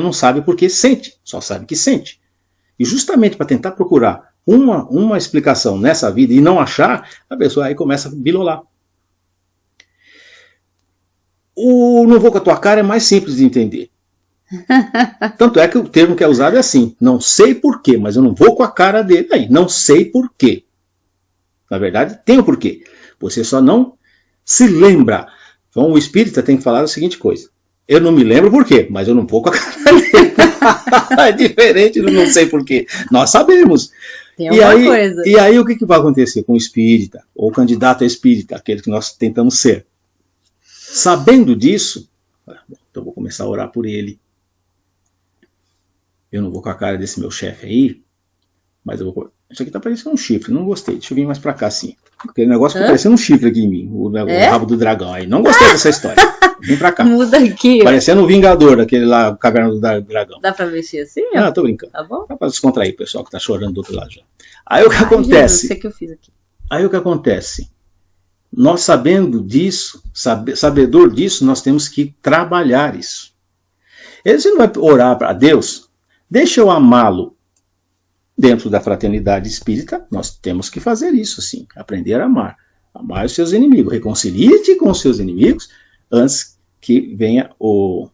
não sabe por que sente, só sabe que sente. E justamente para tentar procurar uma explicação nessa vida e não achar, a pessoa aí começa a bilolar. O não vou com a tua cara é mais simples de entender. Tanto é que o termo que é usado é assim, não sei porquê, mas eu não vou com a cara dele. Aí, não sei porquê. Na verdade, tem o porquê. Você só não se lembra. Então o espírita tem que falar a seguinte coisa. Eu não me lembro porquê, mas eu não vou com a cara dele. É diferente do não sei porquê. Nós sabemos. Tem alguma coisa. E aí o que vai acontecer com o espírita, ou o candidato a espírita, aquele que nós tentamos ser? Sabendo disso, então eu vou começar a orar por ele. Eu não vou com a cara desse meu chefe aí, mas eu vou... Isso aqui tá parecendo um chifre, não gostei. Deixa eu vir mais pra cá assim. Aquele negócio tá parecendo um chifre aqui em mim, o rabo do dragão aí. Não gostei dessa história. Vem pra cá. Muda aqui. Parecendo o Vingador, daquele lá, o Caverna do Dragão. Dá pra mexer assim? Ah, tô brincando. Tá bom? Dá pra descontrair o pessoal que tá chorando do outro lado já. Aí o que acontece? Jesus, que eu fiz aqui. Aí o que acontece? Nós sabendo disso, sabedor disso, nós temos que trabalhar isso. Você não vai orar para Deus, deixa eu amá-lo. Dentro da fraternidade espírita, nós temos que fazer isso, sim. Aprender a amar. Amar os seus inimigos. Reconcilie-te com os seus inimigos antes que venha o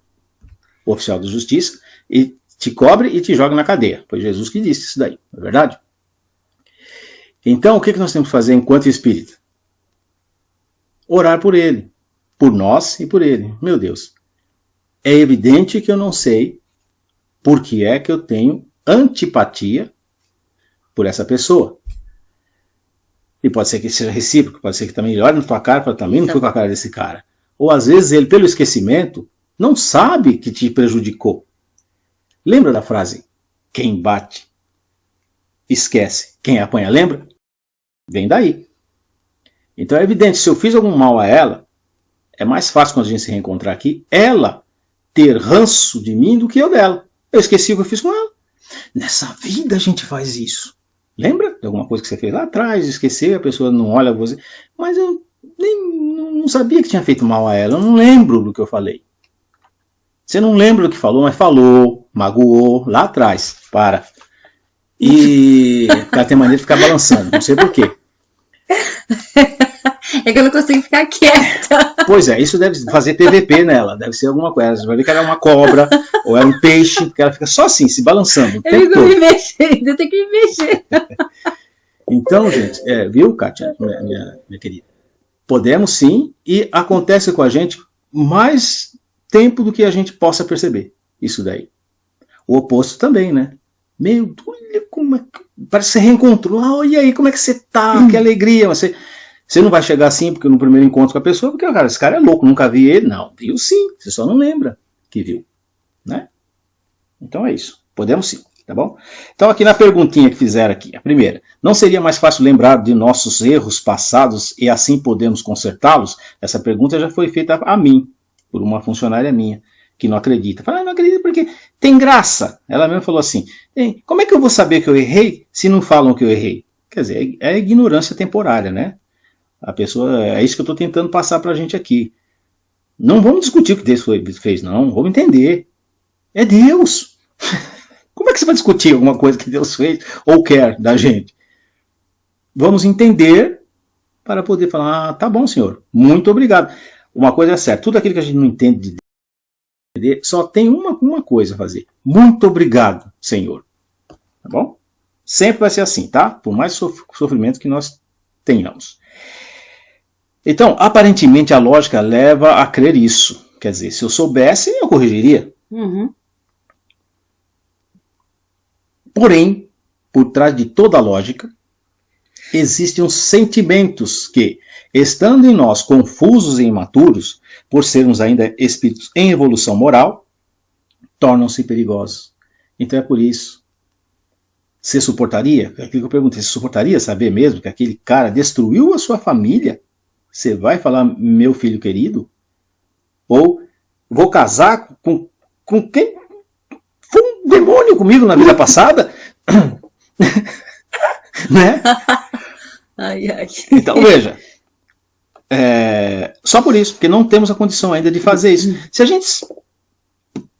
oficial de justiça e te cobre e te joga na cadeia. Foi Jesus que disse isso daí, não é verdade? Então, o que nós temos que fazer enquanto espírita? Orar por ele. Por nós e por ele. Meu Deus. É evidente que eu não sei por que é que eu tenho antipatia por essa pessoa. E pode ser que seja recíproco, pode ser que também ele olhe na tua cara e fale, também não fui com a cara desse cara. Ou às vezes ele, pelo esquecimento, não sabe que te prejudicou. Lembra da frase, quem bate, esquece, quem apanha, lembra? Vem daí. Então é evidente, se eu fiz algum mal a ela, é mais fácil quando a gente se reencontrar aqui, ela ter ranço de mim do que eu dela. Eu esqueci o que eu fiz com ela. Nessa vida a gente faz isso. Lembra de alguma coisa que você fez lá atrás, esqueceu, a pessoa não olha você. Mas eu não sabia que tinha feito mal a ela, eu não lembro do que eu falei. Você não lembra do que falou, mas falou, magoou, lá atrás, para. E ela tem maneira de ficar balançando, não sei porquê. É que eu não consigo ficar quieta. Pois é, isso deve fazer PVP nela, deve ser alguma coisa. Você vai ver que ela é uma cobra, ou é um peixe, porque ela fica só assim, se balançando. Eu fico me mexendo, eu tenho que me mexer. Então, gente, viu, Kátia, minha querida? Podemos sim, e acontece com a gente mais tempo do que a gente possa perceber. Isso daí. O oposto também, né? Meu, olha como é que... Parece que você reencontrou. Ah, e aí, como é que você tá? Que alegria. Você não vai chegar assim porque no primeiro encontro com a pessoa, porque cara, esse cara é louco, nunca vi ele. Não, viu sim, você só não lembra que viu. Né? Então é isso. Podemos sim. Tá bom? Então aqui na perguntinha que fizeram aqui, a primeira, não seria mais fácil lembrar de nossos erros passados e assim podemos consertá-los? Essa pergunta já foi feita a mim, por uma funcionária minha, que não acredita. Fala, não acredito porque tem graça. Ela mesmo falou assim, como é que eu vou saber que eu errei se não falam que eu errei? Quer dizer, é ignorância temporária, né? A pessoa, é isso que eu estou tentando passar para a gente aqui. Não vamos discutir o que Deus fez, não. Vamos entender. É Deus. Como é que você vai discutir alguma coisa que Deus fez ou quer da gente? Vamos entender para poder falar, tá bom, Senhor, muito obrigado. Uma coisa é certa, tudo aquilo que a gente não entende de Deus, só tem uma coisa a fazer. Muito obrigado, Senhor. Tá bom? Sempre vai ser assim, tá? Por mais sofrimento que nós tenhamos. Então, aparentemente, a lógica leva a crer isso. Quer dizer, se eu soubesse, eu corrigiria. Uhum. Porém, por trás de toda a lógica, existem os sentimentos que, estando em nós confusos e imaturos, por sermos ainda espíritos em evolução moral, tornam-se perigosos. Então é por isso. Você suportaria? Aquilo que eu perguntei, você suportaria saber mesmo que aquele cara destruiu a sua família? Você vai falar, meu filho querido? Ou vou casar com quem foi um demônio comigo na vida passada? Né? Ai, ai. Então veja, só por isso, porque não temos a condição ainda de fazer isso. Se a gente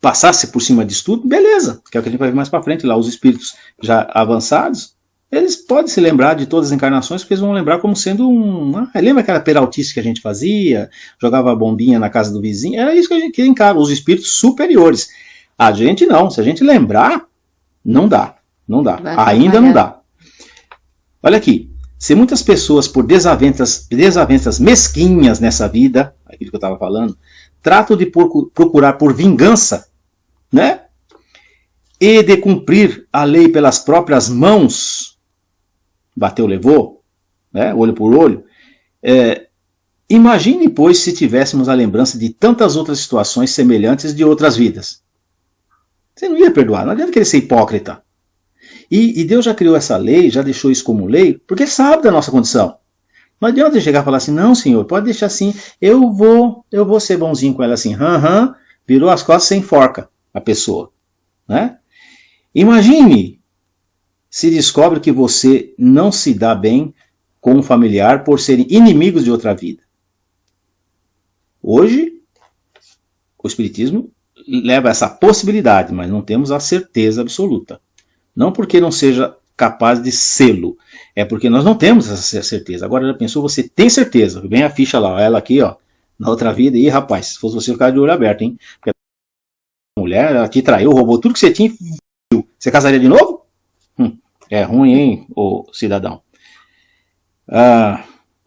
passasse por cima disso tudo, beleza, que é o que a gente vai ver mais para frente, lá os espíritos já avançados, eles podem se lembrar de todas as encarnações, porque eles vão lembrar como sendo lembra aquela peraltice que a gente fazia, jogava bombinha na casa do vizinho, era isso que a gente encara, os espíritos superiores. A gente não, se a gente lembrar, não dá, ainda não dá. Olha aqui, se muitas pessoas por desavenças mesquinhas nessa vida, aquilo que eu estava falando, tratam de procurar por vingança, né? E de cumprir a lei pelas próprias mãos, bateu, levou, né? Olho por olho. Imagine, pois, se tivéssemos a lembrança de tantas outras situações semelhantes de outras vidas. Você não ia perdoar, não adianta querer ser hipócrita. E Deus já criou essa lei, já deixou isso como lei, porque sabe da nossa condição. Não adianta chegar e falar assim, não, Senhor, pode deixar assim, eu vou ser bonzinho com ela assim, virou as costas sem enforca a pessoa, né? Imagine se descobre que você não se dá bem com um familiar por serem inimigos de outra vida. Hoje, o Espiritismo leva essa possibilidade, mas não temos a certeza absoluta. Não porque não seja capaz de sê-lo, é porque nós não temos essa certeza. Agora já pensou, você tem certeza, vem a ficha lá, ela aqui, ó, na outra vida, e rapaz, se fosse você ficar de olho aberto, hein? Porque a mulher, ela te traiu, roubou tudo que você tinha, você casaria de novo? É ruim, hein, ô cidadão?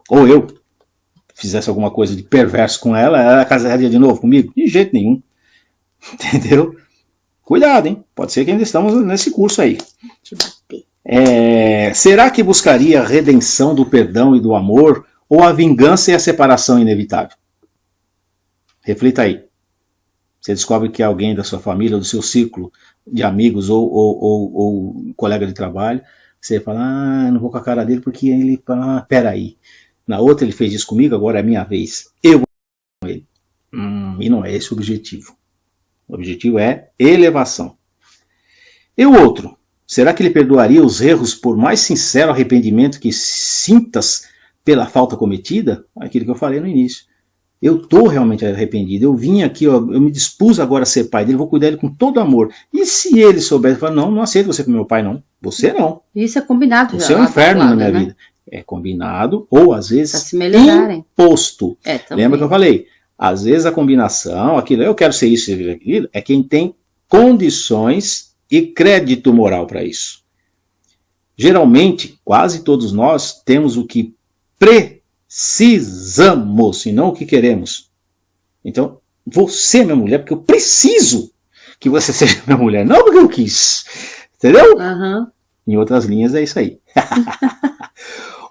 Ou eu fizesse alguma coisa de perverso com ela casaria de novo comigo? De jeito nenhum. Entendeu? Cuidado, hein? Pode ser que ainda estamos nesse curso aí. Será que buscaria a redenção do perdão e do amor ou a vingança e a separação inevitável? Reflita aí. Você descobre que alguém da sua família ou do seu círculo de amigos ou colega de trabalho, você fala, não vou com a cara dele porque ele fala, peraí, na outra ele fez isso comigo, agora é minha vez. Eu vou com ele. E não é esse o objetivo. O objetivo é elevação. E o outro? Será que ele perdoaria os erros por mais sincero arrependimento que sintas pela falta cometida? Aquilo que eu falei no início. Eu estou realmente arrependido. Eu vim aqui, ó, eu me dispus agora a ser pai dele, vou cuidar dele com todo amor. E se ele soubesse, falar, não aceito você como meu pai, não. Você não. Isso é combinado. Você é um inferno na minha vida. É combinado ou às vezes se melhorarem. Imposto. Lembra que eu falei? Às vezes a combinação, aquilo, eu quero ser isso e aquilo, é quem tem condições e crédito moral para isso. Geralmente, quase todos nós temos o que precisamos e não o que queremos. Então, você é minha mulher porque eu preciso que você seja minha mulher, não porque eu quis. Entendeu? Uhum. Em outras linhas é isso aí.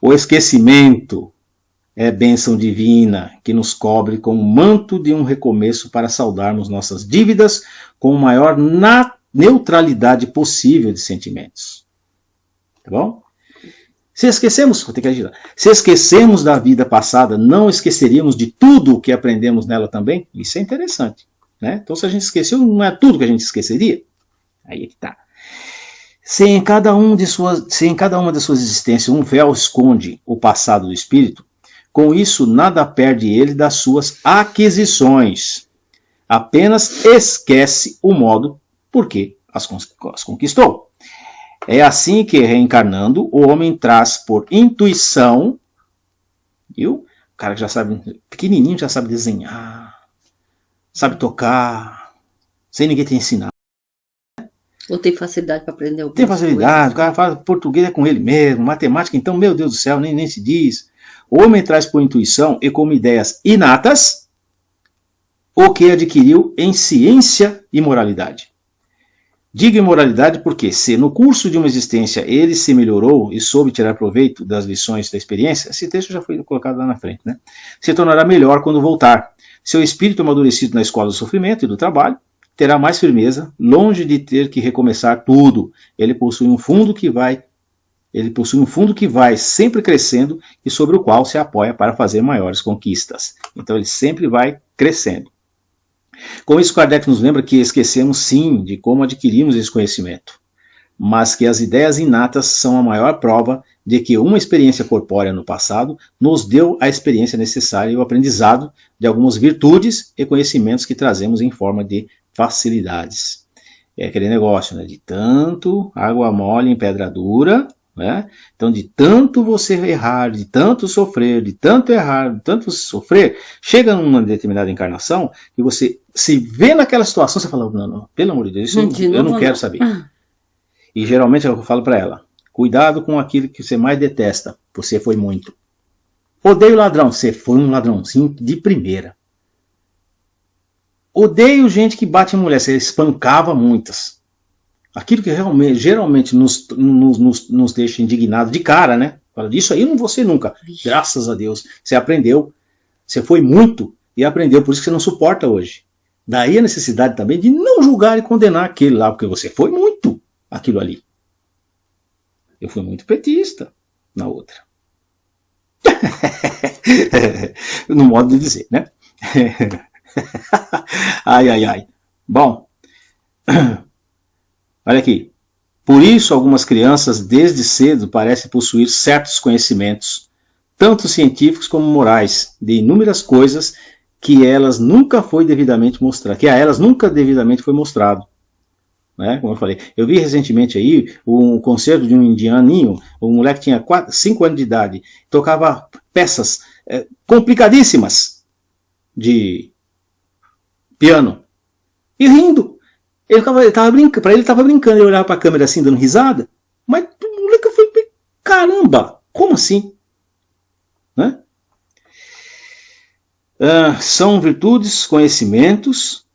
O esquecimento é bênção divina que nos cobre com o manto de um recomeço para saldarmos nossas dívidas com maior naturalidade neutralidade possível de sentimentos. Tá bom? Se esquecemos, vou ter que agitar. Se esquecemos da vida passada, não esqueceríamos de tudo o que aprendemos nela também? Isso é interessante. Né? Então, se a gente esqueceu, não é tudo que a gente esqueceria? Aí é que tá. Se em cada uma de suas existências um véu esconde o passado do espírito, com isso nada perde ele das suas aquisições. Apenas esquece o modo por que as conquistou. É assim que, reencarnando, o homem traz por intuição, viu? O cara que já sabe, pequenininho, já sabe desenhar, sabe tocar, sem ninguém te ensinar. Ou tem facilidade para aprender alguma coisa. Tem facilidade, o cara fala português é com ele mesmo, matemática, então, meu Deus do céu, nem se diz. O homem traz por intuição e como ideias inatas o que adquiriu em ciência e moralidade. Digo imoralidade porque, se no curso de uma existência ele se melhorou e soube tirar proveito das lições da experiência, esse texto já foi colocado lá na frente, né? Se tornará melhor quando voltar. Seu espírito amadurecido na escola do sofrimento e do trabalho terá mais firmeza, longe de ter que recomeçar tudo. Ele possui um fundo que vai sempre crescendo e sobre o qual se apoia para fazer maiores conquistas. Então ele sempre vai crescendo. Com isso, Kardec nos lembra que esquecemos sim de como adquirimos esse conhecimento, mas que as ideias inatas são a maior prova de que uma experiência corpórea no passado nos deu a experiência necessária e o aprendizado de algumas virtudes e conhecimentos que trazemos em forma de facilidades. É aquele negócio, né? De tanto água mole em pedra dura, né? Então, de tanto você errar, de tanto sofrer, de tanto errar, de tanto sofrer, chega numa determinada encarnação que você se vê naquela situação, você fala, não, pelo amor de Deus, eu não quero saber. E geralmente é o que eu falo para ela, cuidado com aquilo que você mais detesta, você foi muito. Odeio ladrão, você foi um ladrãozinho de primeira. Odeio gente que bate em mulher, você espancava muitas. Aquilo que geralmente nos deixa indignados de cara, né? Fala, disso aí eu não vou ser nunca. Vixe. Graças a Deus. Você aprendeu. Você foi muito e aprendeu. Por isso que você não suporta hoje. Daí a necessidade também de não julgar e condenar aquele lá, porque você foi muito aquilo ali. Eu fui muito petista na outra. No modo de dizer, né? Ai. Bom... Olha aqui. Por isso, algumas crianças, desde cedo, parecem possuir certos conhecimentos, tanto científicos como morais, de inúmeras coisas que a elas nunca devidamente foi mostrado. Né? Como eu falei, eu vi recentemente aí um concerto de um indianinho, um moleque que tinha 5 anos de idade, tocava peças complicadíssimas de piano, e rindo. Ele estava brincando, para ele estava brincando, ele olhava para a câmera assim, dando risada, mas o moleque foi, caramba, como assim? Né? São virtudes, conhecimentos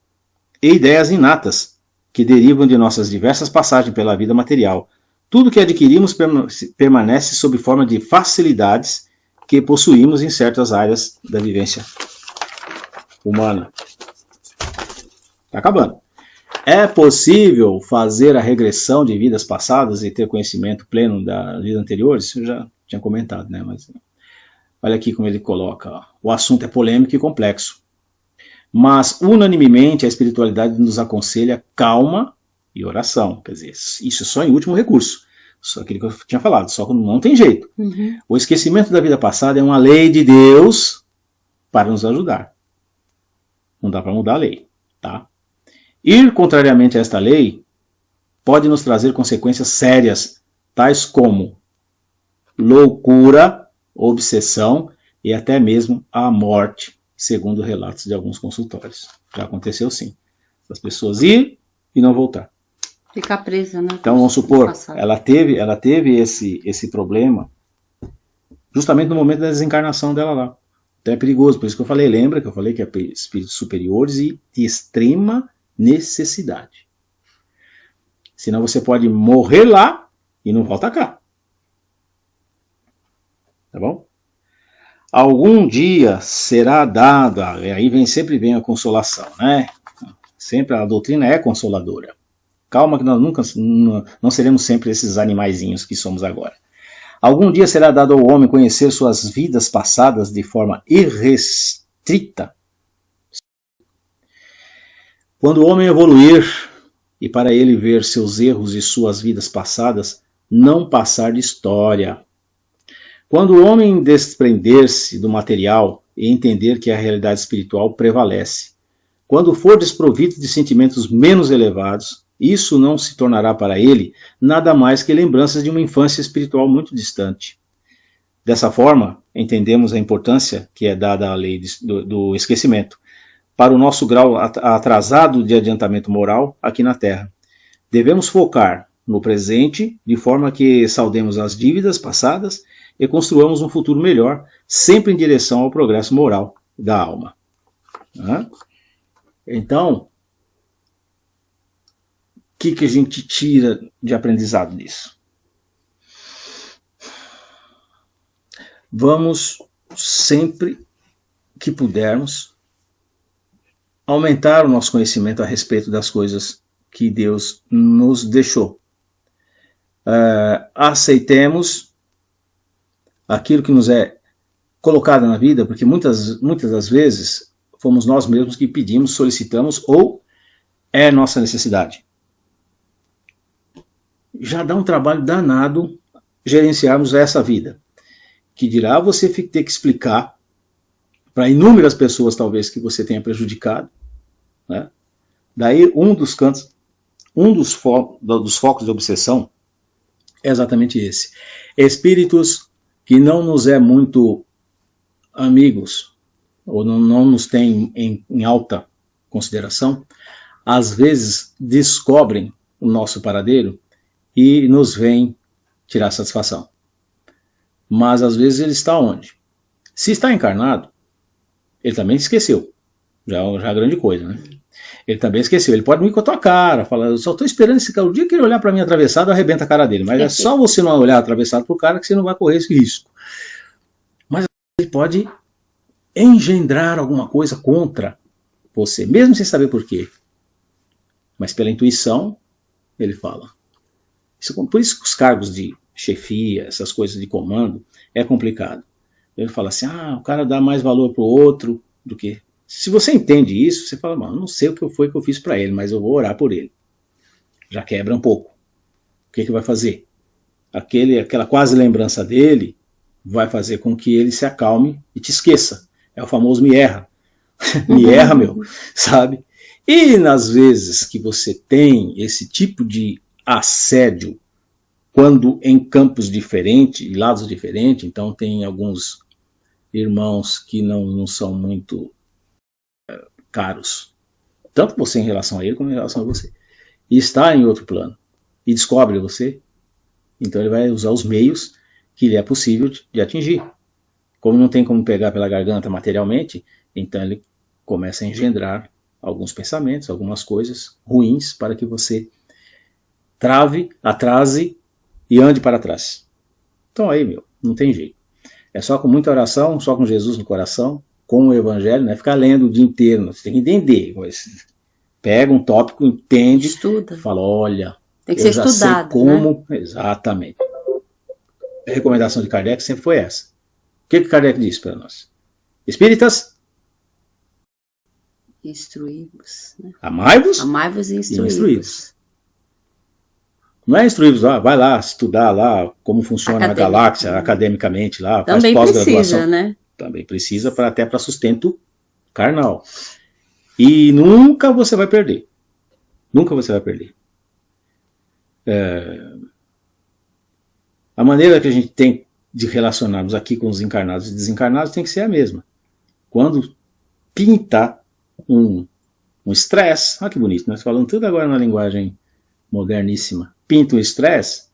e ideias inatas que derivam de nossas diversas passagens pela vida material. Tudo que adquirimos permanece sob forma de facilidades que possuímos em certas áreas da vivência humana. Está acabando. É possível fazer a regressão de vidas passadas e ter conhecimento pleno das vidas anteriores? Isso eu já tinha comentado, né? Mas olha aqui como ele coloca. Ó. O assunto é polêmico e complexo. Mas, unanimemente, a espiritualidade nos aconselha calma e oração. Quer dizer, isso é só em último recurso. Só aquilo que eu tinha falado, só que não tem jeito. Uhum. O esquecimento da vida passada é uma lei de Deus para nos ajudar. Não dá para mudar a lei, tá? Ir contrariamente a esta lei pode nos trazer consequências sérias, tais como loucura, obsessão e até mesmo a morte, segundo relatos de alguns consultórios. Já aconteceu sim. As pessoas ir e não voltar. Ficar presa, né? Então vamos supor, ela teve esse problema justamente no momento da desencarnação dela lá. Então é perigoso, por isso que eu falei, lembra que eu falei que é espíritos superiores e de extrema necessidade. Senão você pode morrer lá e não volta cá. Tá bom? Algum dia será dado, aí sempre vem a consolação, né? Sempre a doutrina é consoladora. Calma que nós nunca não seremos sempre esses animaizinhos que somos agora. Algum dia será dado ao homem conhecer suas vidas passadas de forma irrestrita. Quando o homem evoluir, e para ele ver seus erros e suas vidas passadas, não passar de história. Quando o homem desprender-se do material e entender que a realidade espiritual prevalece. Quando for desprovido de sentimentos menos elevados, isso não se tornará para ele nada mais que lembranças de uma infância espiritual muito distante. Dessa forma, entendemos a importância que é dada à lei do esquecimento para o nosso grau atrasado de adiantamento moral aqui na Terra. Devemos focar no presente, de forma que saldemos as dívidas passadas e construamos um futuro melhor, sempre em direção ao progresso moral da alma. Então, o que a gente tira de aprendizado disso? Vamos, sempre que pudermos, aumentar o nosso conhecimento a respeito das coisas que Deus nos deixou. Aceitemos aquilo que nos é colocado na vida, porque muitas das vezes fomos nós mesmos que pedimos, solicitamos, ou é nossa necessidade. Já dá um trabalho danado gerenciarmos essa vida, que dirá você ter que explicar para inúmeras pessoas, talvez, que você tenha prejudicado. Né? Daí, um dos focos de obsessão é exatamente esse. Espíritos que não nos é muito amigos, ou não nos têm em alta consideração, às vezes descobrem o nosso paradeiro e nos vêm tirar satisfação. Mas às vezes ele está onde? Se está encarnado, ele também esqueceu. Já é grande coisa, né? Ele também esqueceu. Ele pode me ir com a tua cara, falar, eu só estou esperando esse cara. O dia que ele olhar para mim atravessado, eu arrebento a cara dele. Mas é só você não olhar atravessado para o cara que você não vai correr esse risco. Mas ele pode engendrar alguma coisa contra você, mesmo sem saber por quê. Mas pela intuição, ele fala. Por isso que os cargos de chefia, essas coisas de comando, é complicado. Ele fala assim, o cara dá mais valor pro outro do que... Se você entende isso, você fala, mano, não sei o que foi que eu fiz para ele, mas eu vou orar por ele. Já quebra um pouco. O que vai fazer? Aquela quase lembrança dele vai fazer com que ele se acalme e te esqueça. É o famoso me erra. Me erra, meu, sabe? E nas vezes que você tem esse tipo de assédio, quando em campos diferentes, lados diferentes, então tem alguns irmãos que não são muito caros, tanto você em relação a ele como em relação a você, e está em outro plano, e descobre você, então ele vai usar os meios que lhe é possível de atingir. Como não tem como pegar pela garganta materialmente, então ele começa a engendrar alguns pensamentos, algumas coisas ruins para que você trave, atrase e ande para trás. Então aí, não tem jeito. É só com muita oração, só com Jesus no coração, com o Evangelho, não é ficar lendo o dia inteiro, você tem que entender. Pega um tópico, entende, estuda. Fala, olha, tem que ser já estudado, sei como... Né? Exatamente. A recomendação de Kardec sempre foi essa. O que Kardec disse para nós? Espíritas, instruí-vos. Né? Amai-vos e instruí-vos. Não é instruí-vos lá, vai lá estudar lá como funciona a galáxia academicamente lá, também faz pós-graduação. Né? Também precisa até para sustento carnal. E nunca você vai perder. Nunca você vai perder. A maneira que a gente tem de relacionarmos aqui com os encarnados e desencarnados tem que ser a mesma. Quando pinta um estresse, olha que bonito, nós falamos tudo agora na linguagem moderníssima. Pinta um estresse,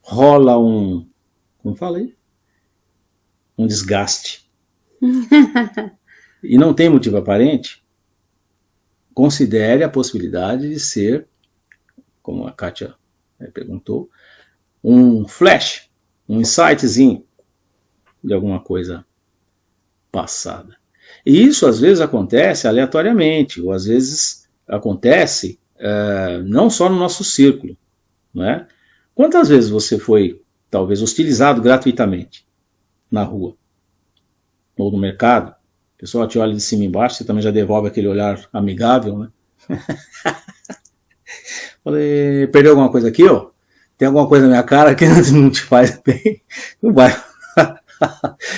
rola como falei, um desgaste. E não tem motivo aparente, considere a possibilidade de ser, como a Kátia perguntou, um flash, um insightzinho de alguma coisa passada. E isso às vezes acontece aleatoriamente, ou às vezes acontece não só no nosso círculo, não é? Quantas vezes você foi, talvez, hostilizado gratuitamente na rua ou no mercado? A pessoa te olha de cima e embaixo, você também já devolve aquele olhar amigável, né? Falei, perdeu alguma coisa aqui, ó? Tem alguma coisa na minha cara que não te faz bem? Não vai.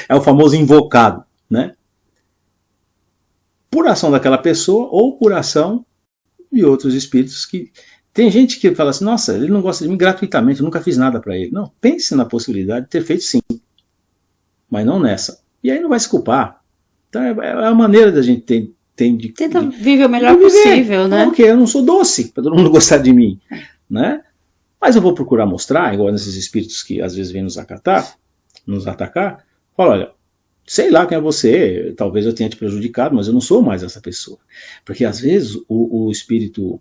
É o famoso invocado, né? Por ação daquela pessoa ou por ação de outros espíritos que... Tem gente que fala assim, nossa, ele não gosta de mim gratuitamente, eu nunca fiz nada para ele. Não, pense na possibilidade de ter feito sim, mas não nessa. E aí não vai se culpar. Então é a maneira da gente tem de... Tenta viver o melhor possível, né? Porque eu não sou doce para todo mundo gostar de mim, né? Mas eu vou procurar mostrar, igual nesses espíritos que às vezes vêm nos atacar, fala, olha, sei lá quem é você, talvez eu tenha te prejudicado, mas eu não sou mais essa pessoa. Porque às vezes o espírito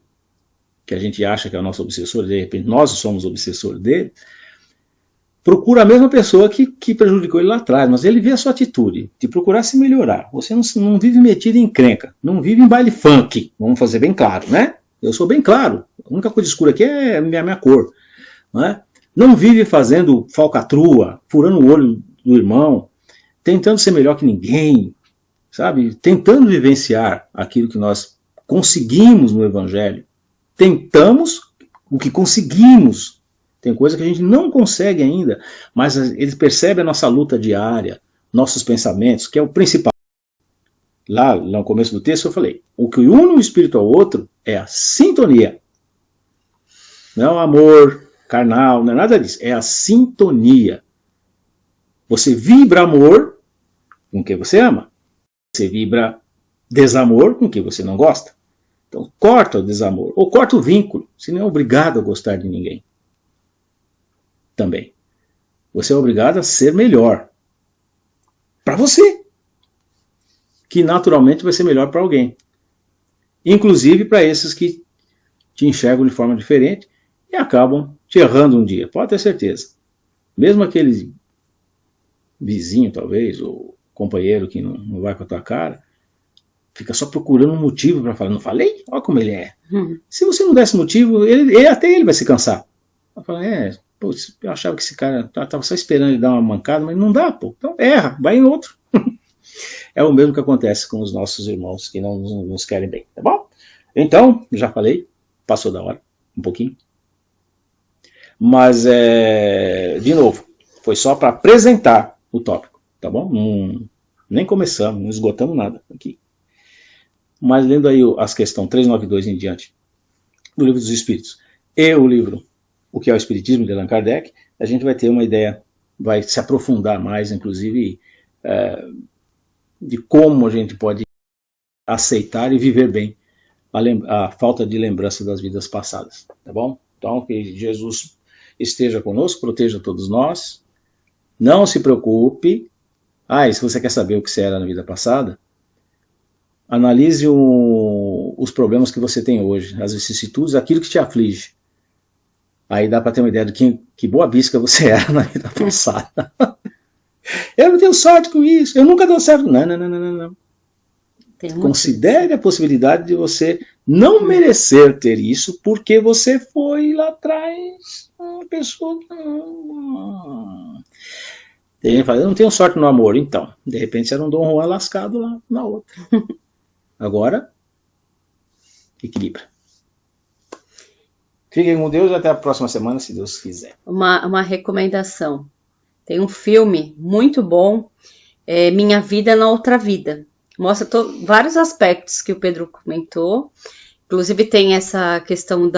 que a gente acha que é o nosso obsessor, de repente nós somos o obsessor dele, procura a mesma pessoa que prejudicou ele lá atrás, mas ele vê a sua atitude de procurar se melhorar. Você não vive metido em encrenca, não vive em baile funk, vamos fazer bem claro, né? Eu sou bem claro, a única coisa escura aqui é a minha cor. Né? Não vive fazendo falcatrua, furando o olho do irmão, tentando ser melhor que ninguém, sabe? Tentando vivenciar aquilo que nós conseguimos no Evangelho. Tentamos o que conseguimos. Tem coisa que a gente não consegue ainda, mas eles percebem a nossa luta diária, nossos pensamentos, que é o principal. Lá no começo do texto eu falei, o que une um espírito ao outro é a sintonia. Não é o amor carnal, não é nada disso, é a sintonia. Você vibra amor com quem você ama. Você vibra desamor com quem você não gosta. Então corta o desamor, ou corta o vínculo, você não é obrigado a gostar de ninguém. Também. Você é obrigado a ser melhor. Para você. Que naturalmente vai ser melhor para alguém. Inclusive para esses que te enxergam de forma diferente e acabam te errando um dia. Pode ter certeza. Mesmo aquele vizinho, talvez, ou companheiro que não vai com a tua cara, fica só procurando um motivo para falar. Não falei? Olha como ele é. Se você não desse motivo, até ele vai se cansar. Vai falar, putz, eu achava que esse cara estava só esperando ele dar uma mancada, mas não dá, pô. Então erra, vai em outro. É o mesmo que acontece com os nossos irmãos que não nos querem bem, tá bom? Então, já falei, passou da hora, um pouquinho. Mas, de novo, foi só para apresentar o tópico, tá bom? Nem começamos, não esgotamos nada aqui. Mas lendo aí as questões 392 em diante, do Livro dos Espíritos, e o livro O que é o Espiritismo, de Allan Kardec, a gente vai ter uma ideia, vai se aprofundar mais, inclusive, de como a gente pode aceitar e viver bem a falta de lembrança das vidas passadas, tá bom? Então, que Jesus esteja conosco, proteja todos nós, não se preocupe, e se você quer saber o que você era na vida passada, analise os problemas que você tem hoje, as vicissitudes, aquilo que te aflige. Aí dá para ter uma ideia de que boa bisca você era na vida passada. Eu não tenho sorte com isso, eu nunca dou certo. Não. Considere a possibilidade de você não merecer ter isso porque você foi lá atrás uma pessoa que não... Tem gente que fala, eu não tenho sorte no amor. Então, de repente você era um Dom Juan lascado lá na outra. Agora, equilibra. Fiquem com Deus e até a próxima semana, se Deus quiser. Uma recomendação. Tem um filme muito bom, Minha Vida na Outra Vida. Mostra vários aspectos que o Pedro comentou. Inclusive tem essa questão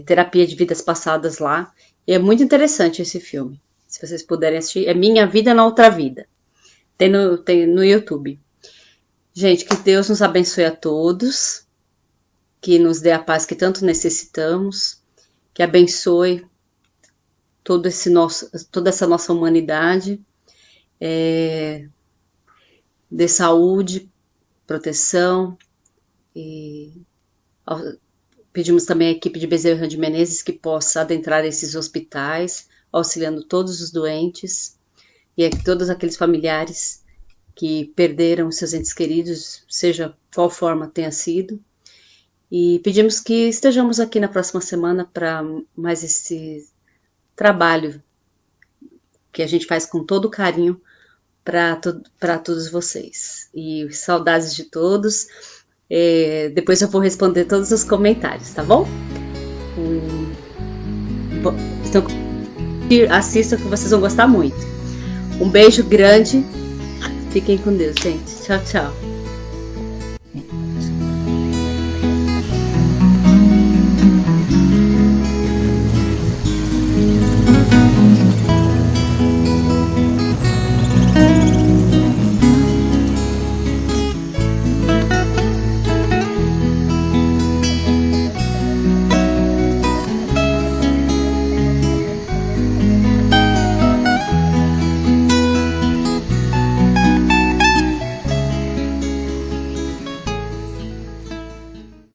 terapia de vidas passadas lá. E é muito interessante esse filme. Se vocês puderem assistir, é Minha Vida na Outra Vida. Tem no YouTube. Gente, que Deus nos abençoe a todos. Que nos dê a paz que tanto necessitamos. Que abençoe toda essa nossa humanidade. Dê saúde, proteção. E pedimos também à equipe de Bezerra de Menezes que possa adentrar esses hospitais, auxiliando todos os doentes e todos aqueles familiares que perderam seus entes queridos, seja qual forma tenha sido. E pedimos que estejamos aqui na próxima semana para mais esse trabalho que a gente faz com todo carinho para todos vocês. E saudades de todos. Depois eu vou responder todos os comentários, tá bom? Então, assistam que vocês vão gostar muito. Um beijo grande. Fiquem com Deus, gente. Tchau, tchau.